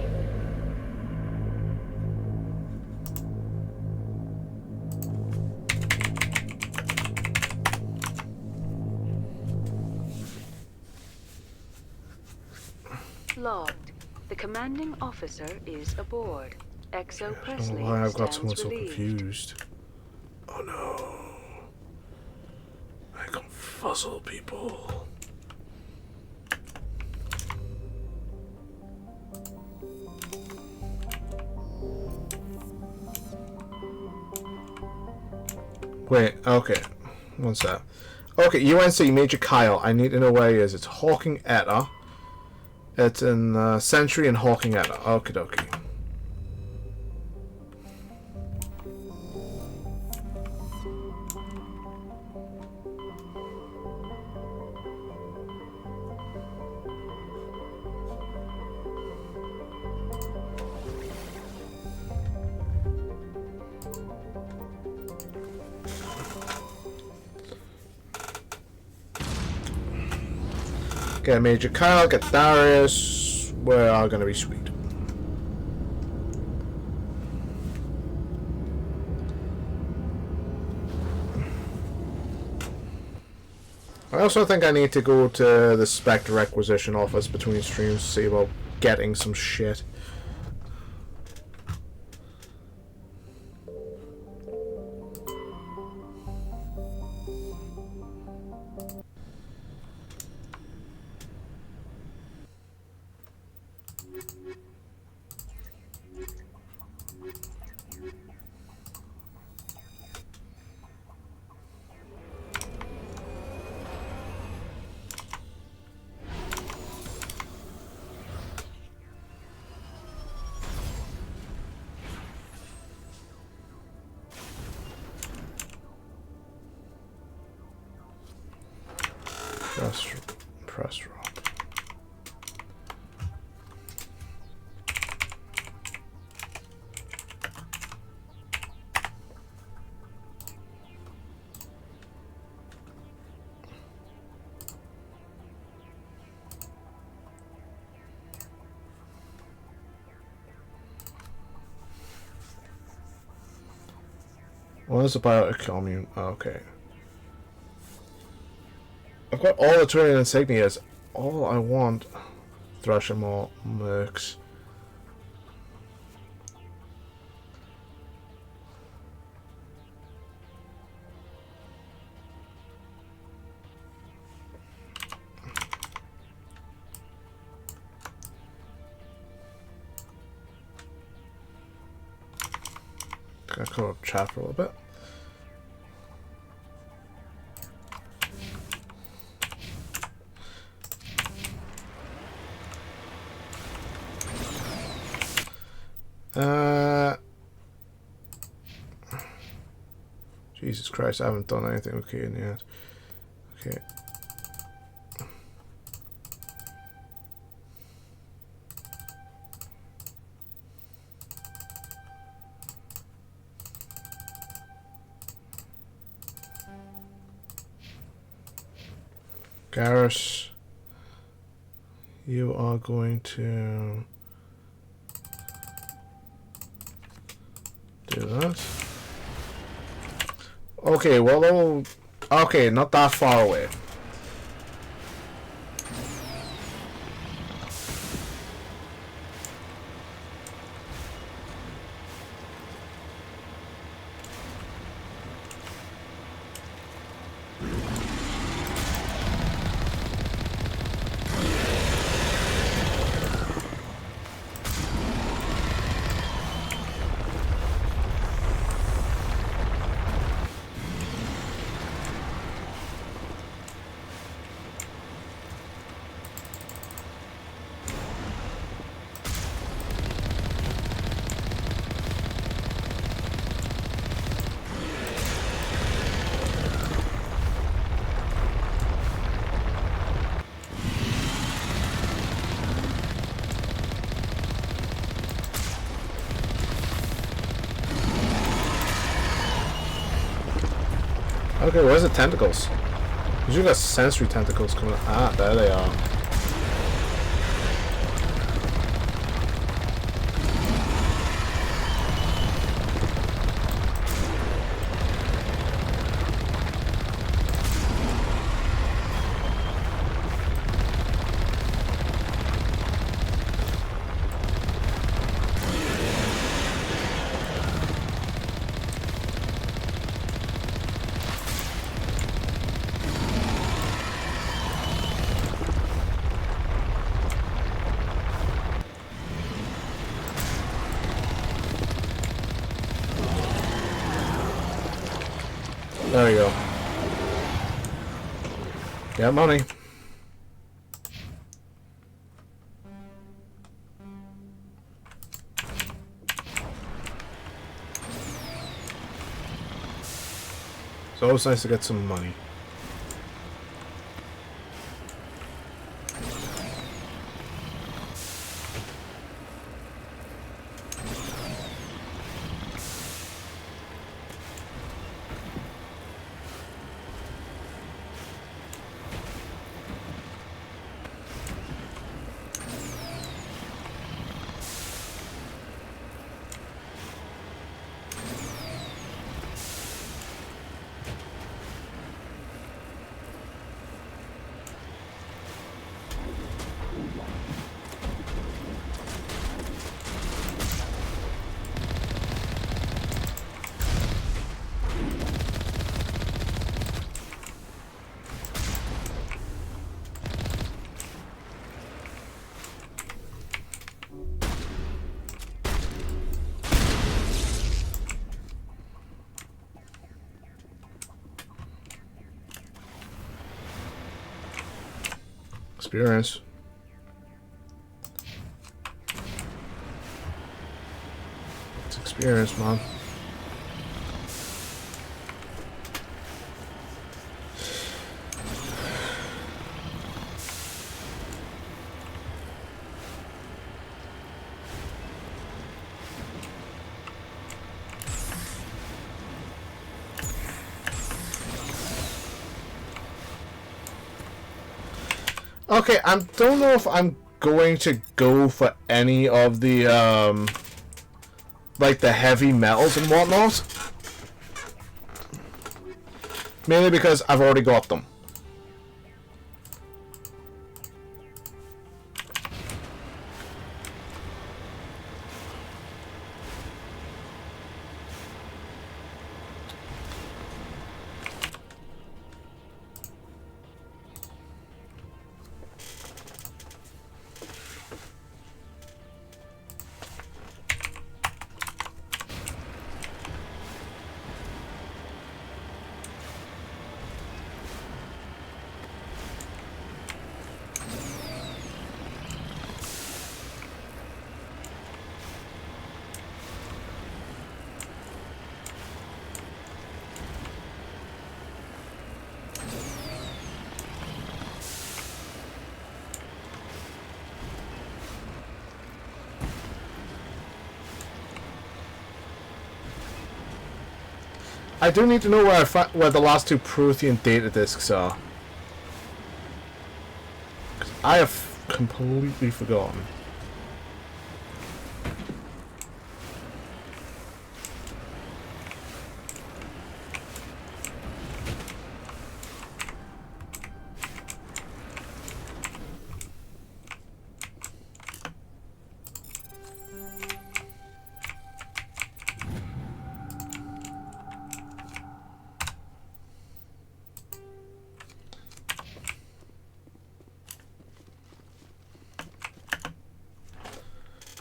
Logged. The commanding officer is aboard. Exo I don't Presley know why I've got stands someone so relieved. confused. Oh no. I can fuzzle people. Wait, okay. What's that? Okay, UNC, Major Kyle. I need to know where he is. It's Hawking Etta. It's in Century and Hawking Etta. Okie dokie. Get Major Kyle, get Darius. We're all gonna be sweet. I also think I need to go to the Spectre Requisition office between streams to see about getting some shit. Press drop. What is about a commune? Okay. I've got all the Turian insignias. All I want. Thrasher more mercs. Gonna come up chat for a little bit. Jesus Christ, I haven't done anything with Keaton yet. Okay. Garrus, you are going to do that. Okay, well, okay, not that far away. Okay, where's the tentacles? You got sensory tentacles coming up. Ah, there they are. There we go. Got money. It's always nice to get some money. Experience. It's experience, man. Okay, I don't know if I'm going to go for any of the, like the heavy metals and whatnot. Mainly because I've already got them. I do need to know where the last 2 Prothean data discs are. 'Cause I have completely forgotten.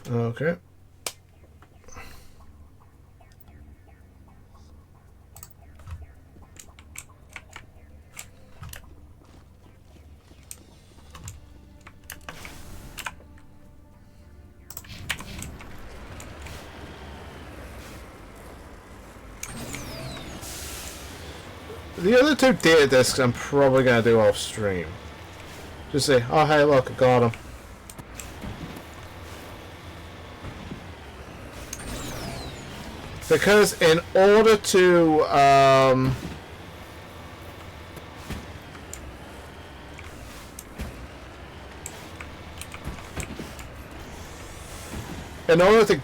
Okay. The other 2 data discs I'm probably going to do off stream. Just say, oh hey look, I got them. Because in order to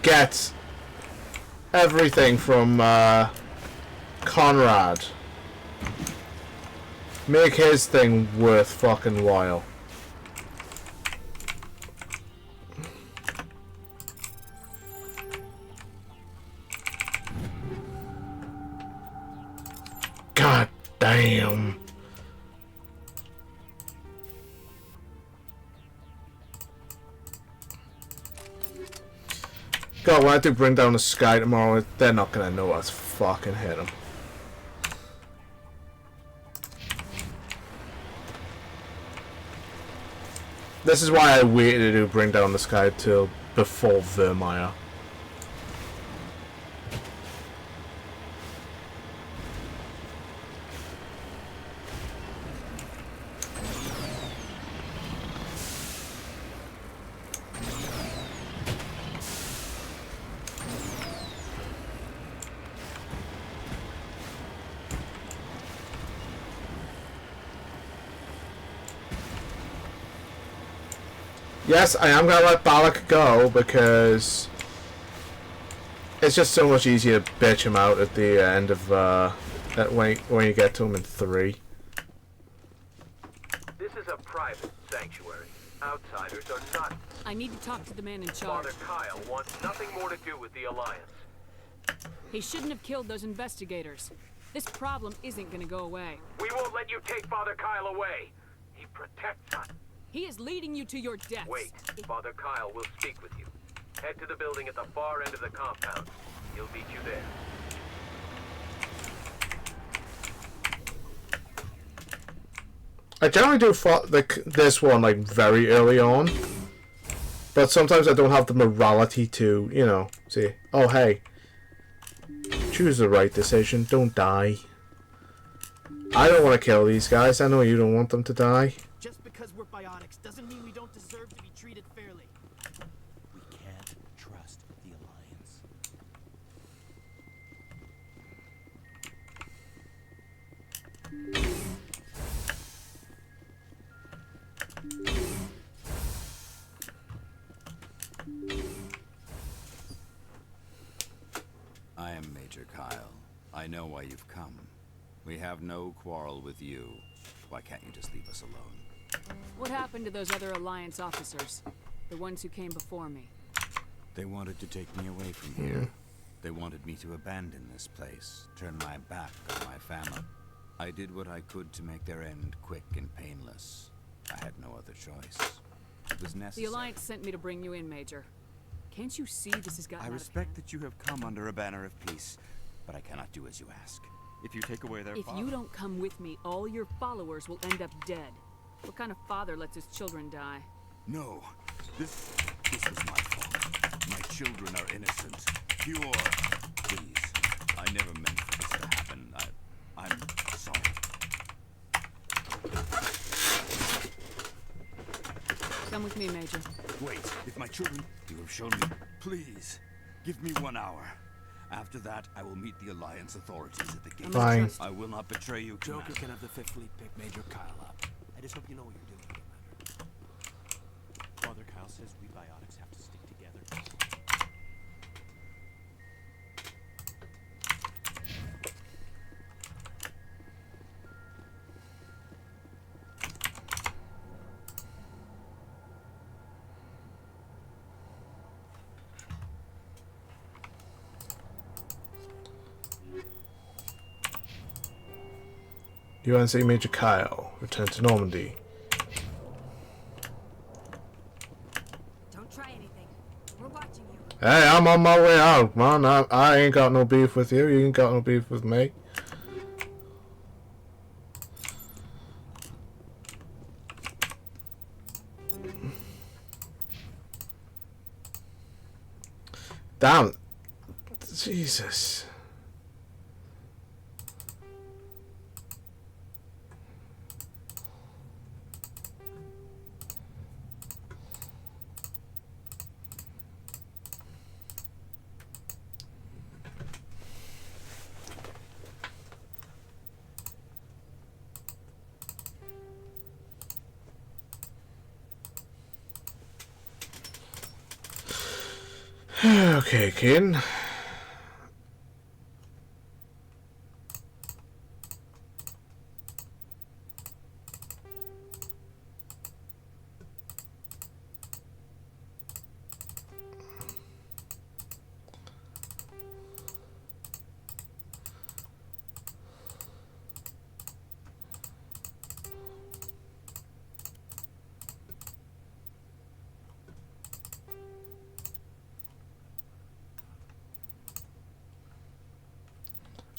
get everything from Conrad, make his thing worth fucking while. God damn. God, when I do bring down the sky tomorrow, they're not gonna know what's fucking hit them. This is why I waited to bring down the sky till before Vermeer. Yes, I am gonna let Balak go because it's just so much easier to bitch him out at the end of when you get to him in 3. This is a private sanctuary. Outsiders are not. I need to talk to the man in charge. Father Kyle wants nothing more to do with the Alliance. He shouldn't have killed those investigators. This problem isn't gonna go away. We won't let you take Father Kyle away. He protects us. He is leading you to your death. Wait, Father Kyle will speak with you. Head to the building at the far end of the compound. He'll meet you there. I generally do this one like very early on, but sometimes I don't have the morality to, you know, say, oh hey, choose the right decision, don't die. I don't want to kill these guys, I know you don't want them to die. Just because we're biotics doesn't mean we don't deserve to be treated fairly. We can't trust the Alliance. I am Major Kyle. I know why you've come. We have no quarrel with you. Why can't you just leave us alone? What happened to those other Alliance officers? The ones who came before me? They wanted to take me away from here. They wanted me to abandon this place, turn my back on my family. I did what I could to make their end quick and painless. I had no other choice. It was necessary. The Alliance sent me to bring you in, Major. Can't you see this has gotten I respect that you have come under a banner of peace, but I cannot do as you ask. If you take away their If you don't come with me, all your followers will end up dead. What kind of father lets his children die? No, this was my fault. My children are innocent, pure. Please, I never meant for this to happen. I'm sorry. Come with me, Major. Wait, if my children, you have shown me. Please, give me 1 hour. After that, I will meet the Alliance authorities at the gate. Fine. I will not betray you, Joker Commander. can have the 5th Fleet pick Major Kyle up. I just hope you know what you're doing, Commander. Father Kyle says we biotics have to stick together. UNC Major Kyle, return to Normandy. Don't try anything. We're watching you. Hey, I'm on my way out, man. I ain't got no beef with you. You ain't got no beef with me. Damn. Jesus. Okay, kid.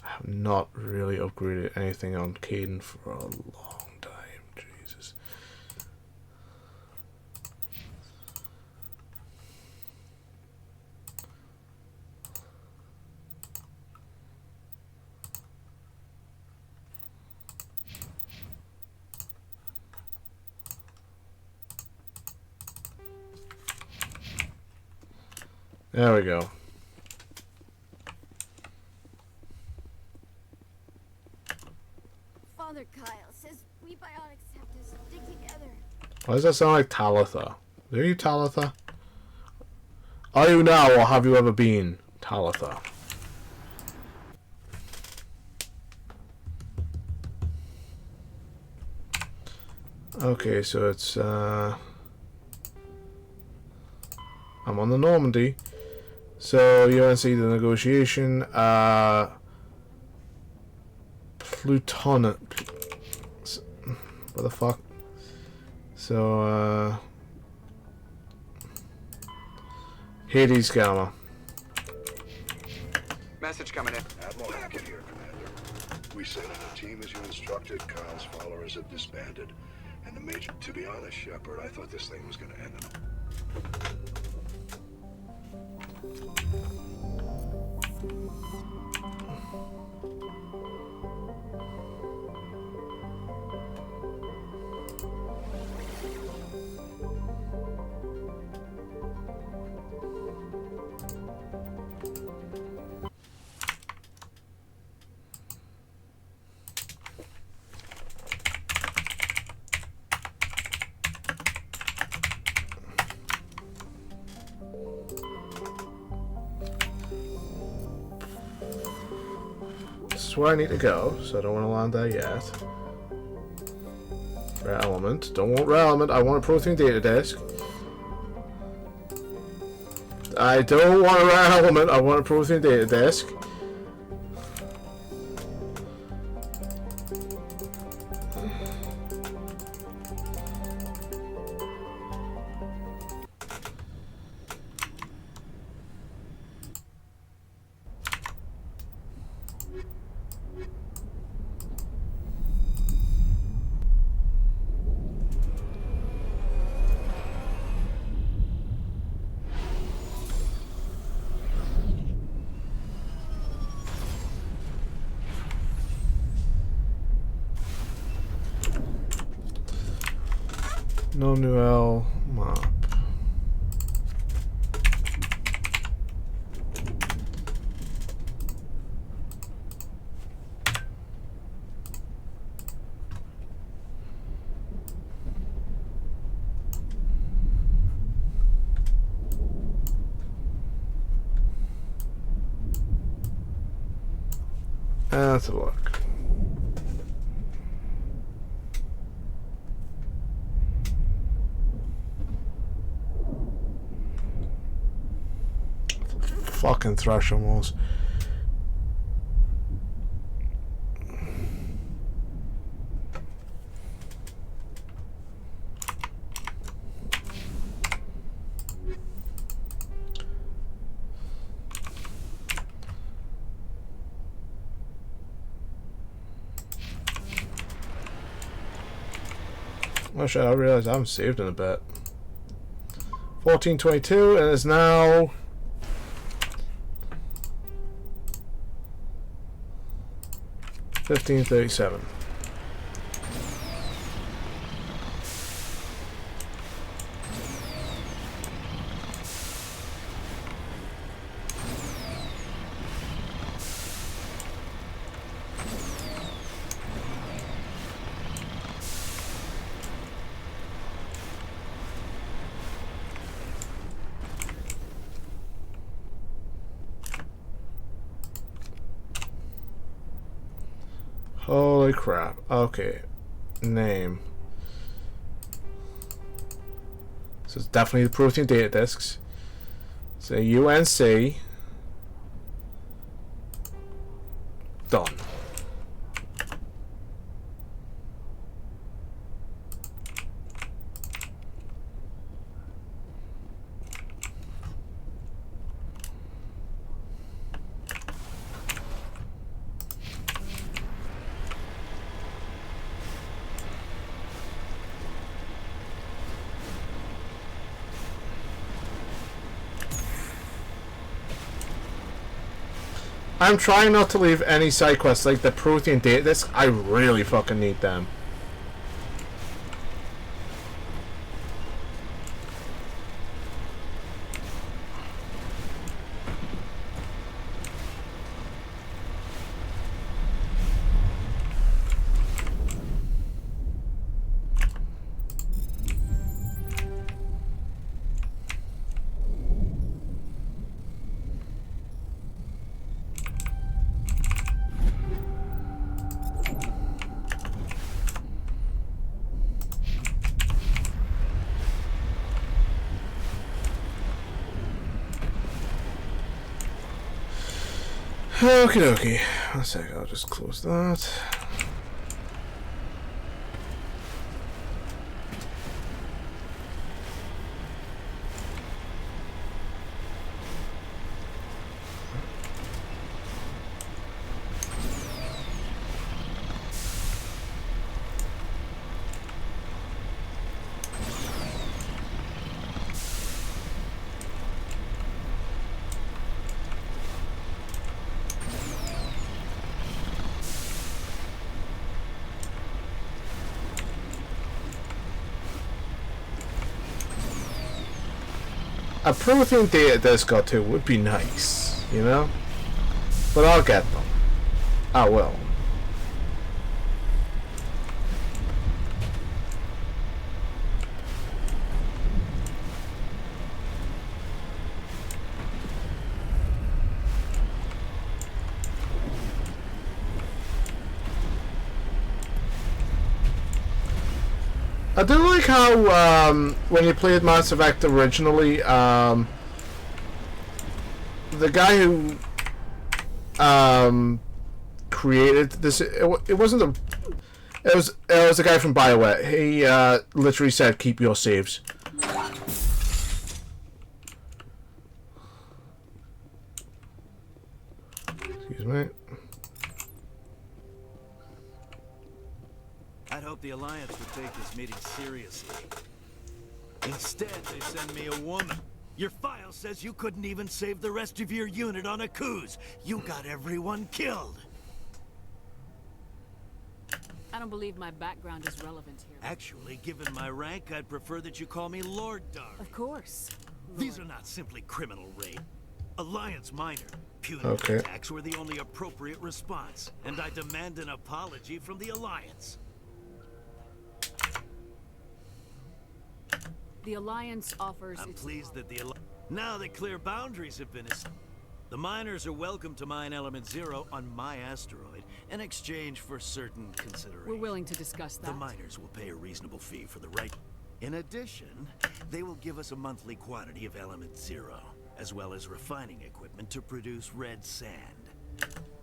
I've not really upgraded anything on Caden for a long time. Jesus. There we go. Father Kyle says we biotics have to stick together. Why does that sound like Talitha? Are you Talitha? Are you now, or have you ever been Talitha? Okay, so it's I'm on the Normandy. So UNC the negotiation. Pluton. What the fuck? So Hades Gamma. Message coming in. Admiral Hackett here, Commander. We sent in a team as you instructed. Kyle's followers have disbanded. And the Major, to be honest, Shepard, I thought this thing was going to end in This is where I need to go, so I don't want to land there yet. Rare element. Don't want rare element. I want a protein data disk. I don't want a rare element. I want a protein data disk. No Noel map. Let's have a look. Fucking thresher walls. Oh shit, I realized I haven't saved in a bit. 1422 and it's now 1537. Holy crap. Okay. Name. So it's definitely the Protean data disks. So UNC. Done. I'm trying not to leave any side quests like the Protean data disk. I really fucking need them. Okie dokie. One sec, I'll just close that. A Protean data disk or two would be nice, you know? But I'll get them. I will. I do like how, when you played Mass Effect originally, the guy who, created this, it wasn't the, it was the guy from BioWare. He, literally said, keep your saves. Excuse me. I'd hope the Alliance would take this meeting seriously. Instead, they send me a woman. Your file says you couldn't even save the rest of your unit on a cruise. You got everyone killed. I don't believe my background is relevant here. Actually, given my rank, I'd prefer that you call me Lord Dark. Of course. These are not simply criminal raid. Alliance minor. Punitive attacks were the only appropriate response, and I demand an apology from the Alliance. The Alliance offers. I'm pleased that now that clear boundaries have been established, The miners are welcome to mine Element Zero on my asteroid in exchange for certain considerations. We're willing to discuss that. The miners will pay a reasonable fee for the right. In addition, they will give us a monthly quantity of Element Zero, as well as refining equipment to produce red sand.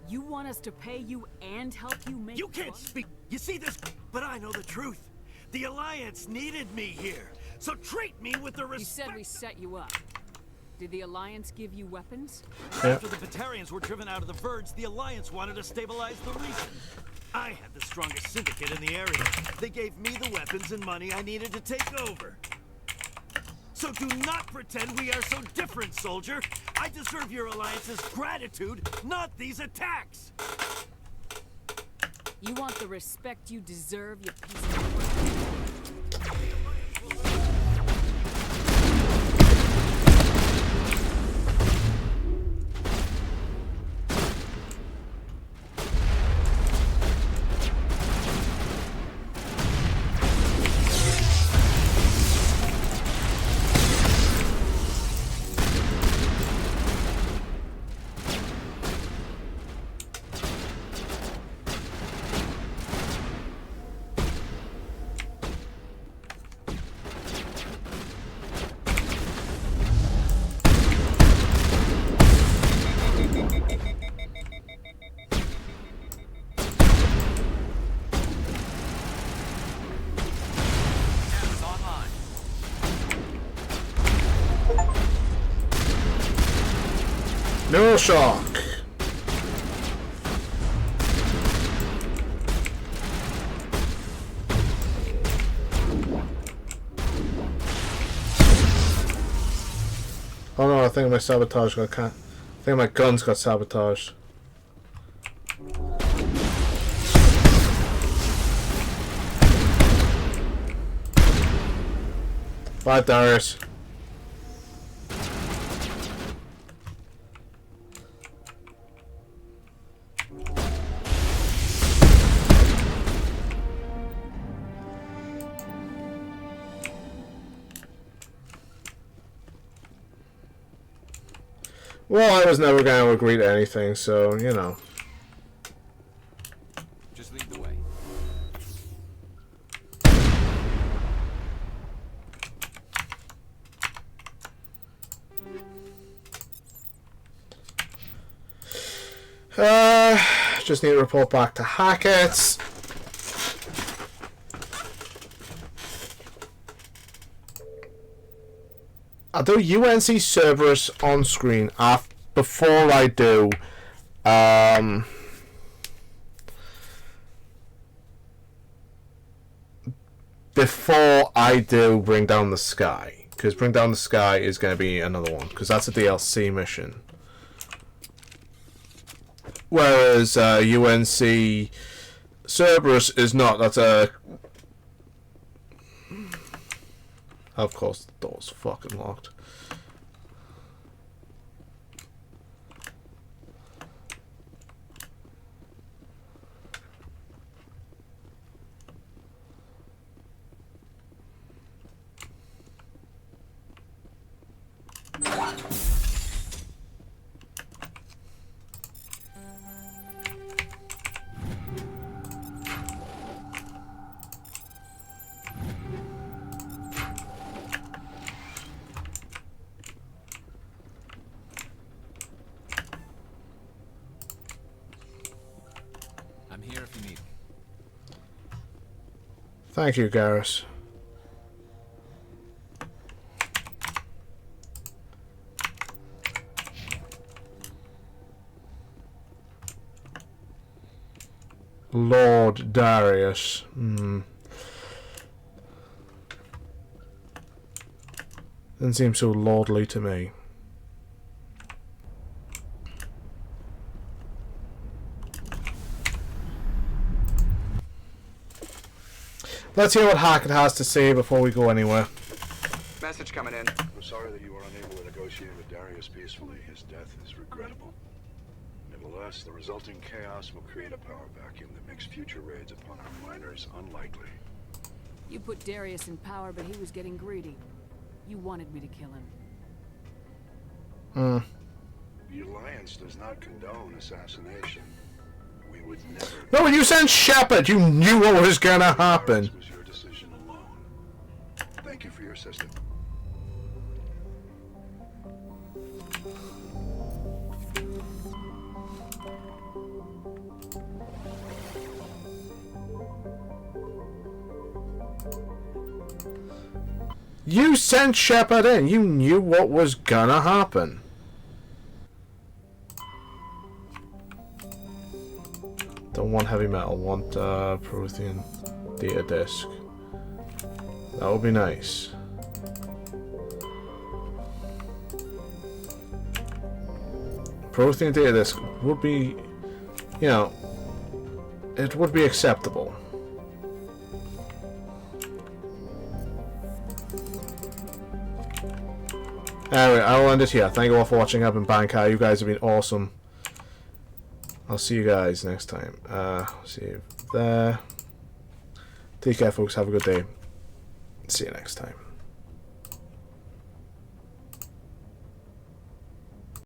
You want us to pay you and help you make... You can't speak. You see this? But I know the truth. The Alliance needed me here, so treat me with the respect. You said we set you up. Did the Alliance give you weapons? After the Batarians were driven out of the Verge, the Alliance wanted to stabilize the region. I had the strongest syndicate in the area. They gave me the weapons and money I needed to take over. So do not pretend we are so different, soldier. I deserve your Alliance's gratitude, not these attacks. You want the respect you deserve, you piece of work. No shock. Oh no, I think my sabotage got I think my guns got sabotaged. Bye, Darius. Well, I was never going to agree to anything, so, you know. Just lead the way. Just need to report back to Hackett. I'll do UNC Cerberus on screen before I do Bring Down the Sky, because Bring Down the Sky is going to be another one, because that's a DLC mission, whereas UNC Cerberus is not. That's a... Of course, the door's fucking locked. Thank you, Garrus. Lord Darius. Doesn't seem so lordly to me. Let's hear what Hackett has to say before we go anywhere. Message coming in. We're sorry that you were unable to negotiate with Darius peacefully. His death is regrettable. Nevertheless, the resulting chaos will create a power vacuum that makes future raids upon our miners unlikely. You put Darius in power, but he was getting greedy. You wanted me to kill him. The Alliance does not condone assassination. We would never... No, when you sent Shepard, you knew what was gonna happen. This was your decision alone. Thank you for your assistance. You sent Shepard in. You knew what was gonna happen. Don't want heavy metal. Want Prothean data disk. That would be nice. Prothean data disk would be, you know, it would be acceptable. Anyway, I will end it here. Thank you all for watching. I've been Bankai. You guys have been awesome. I'll see you guys next time. See you there. Take care, folks. Have a good day. See you next time.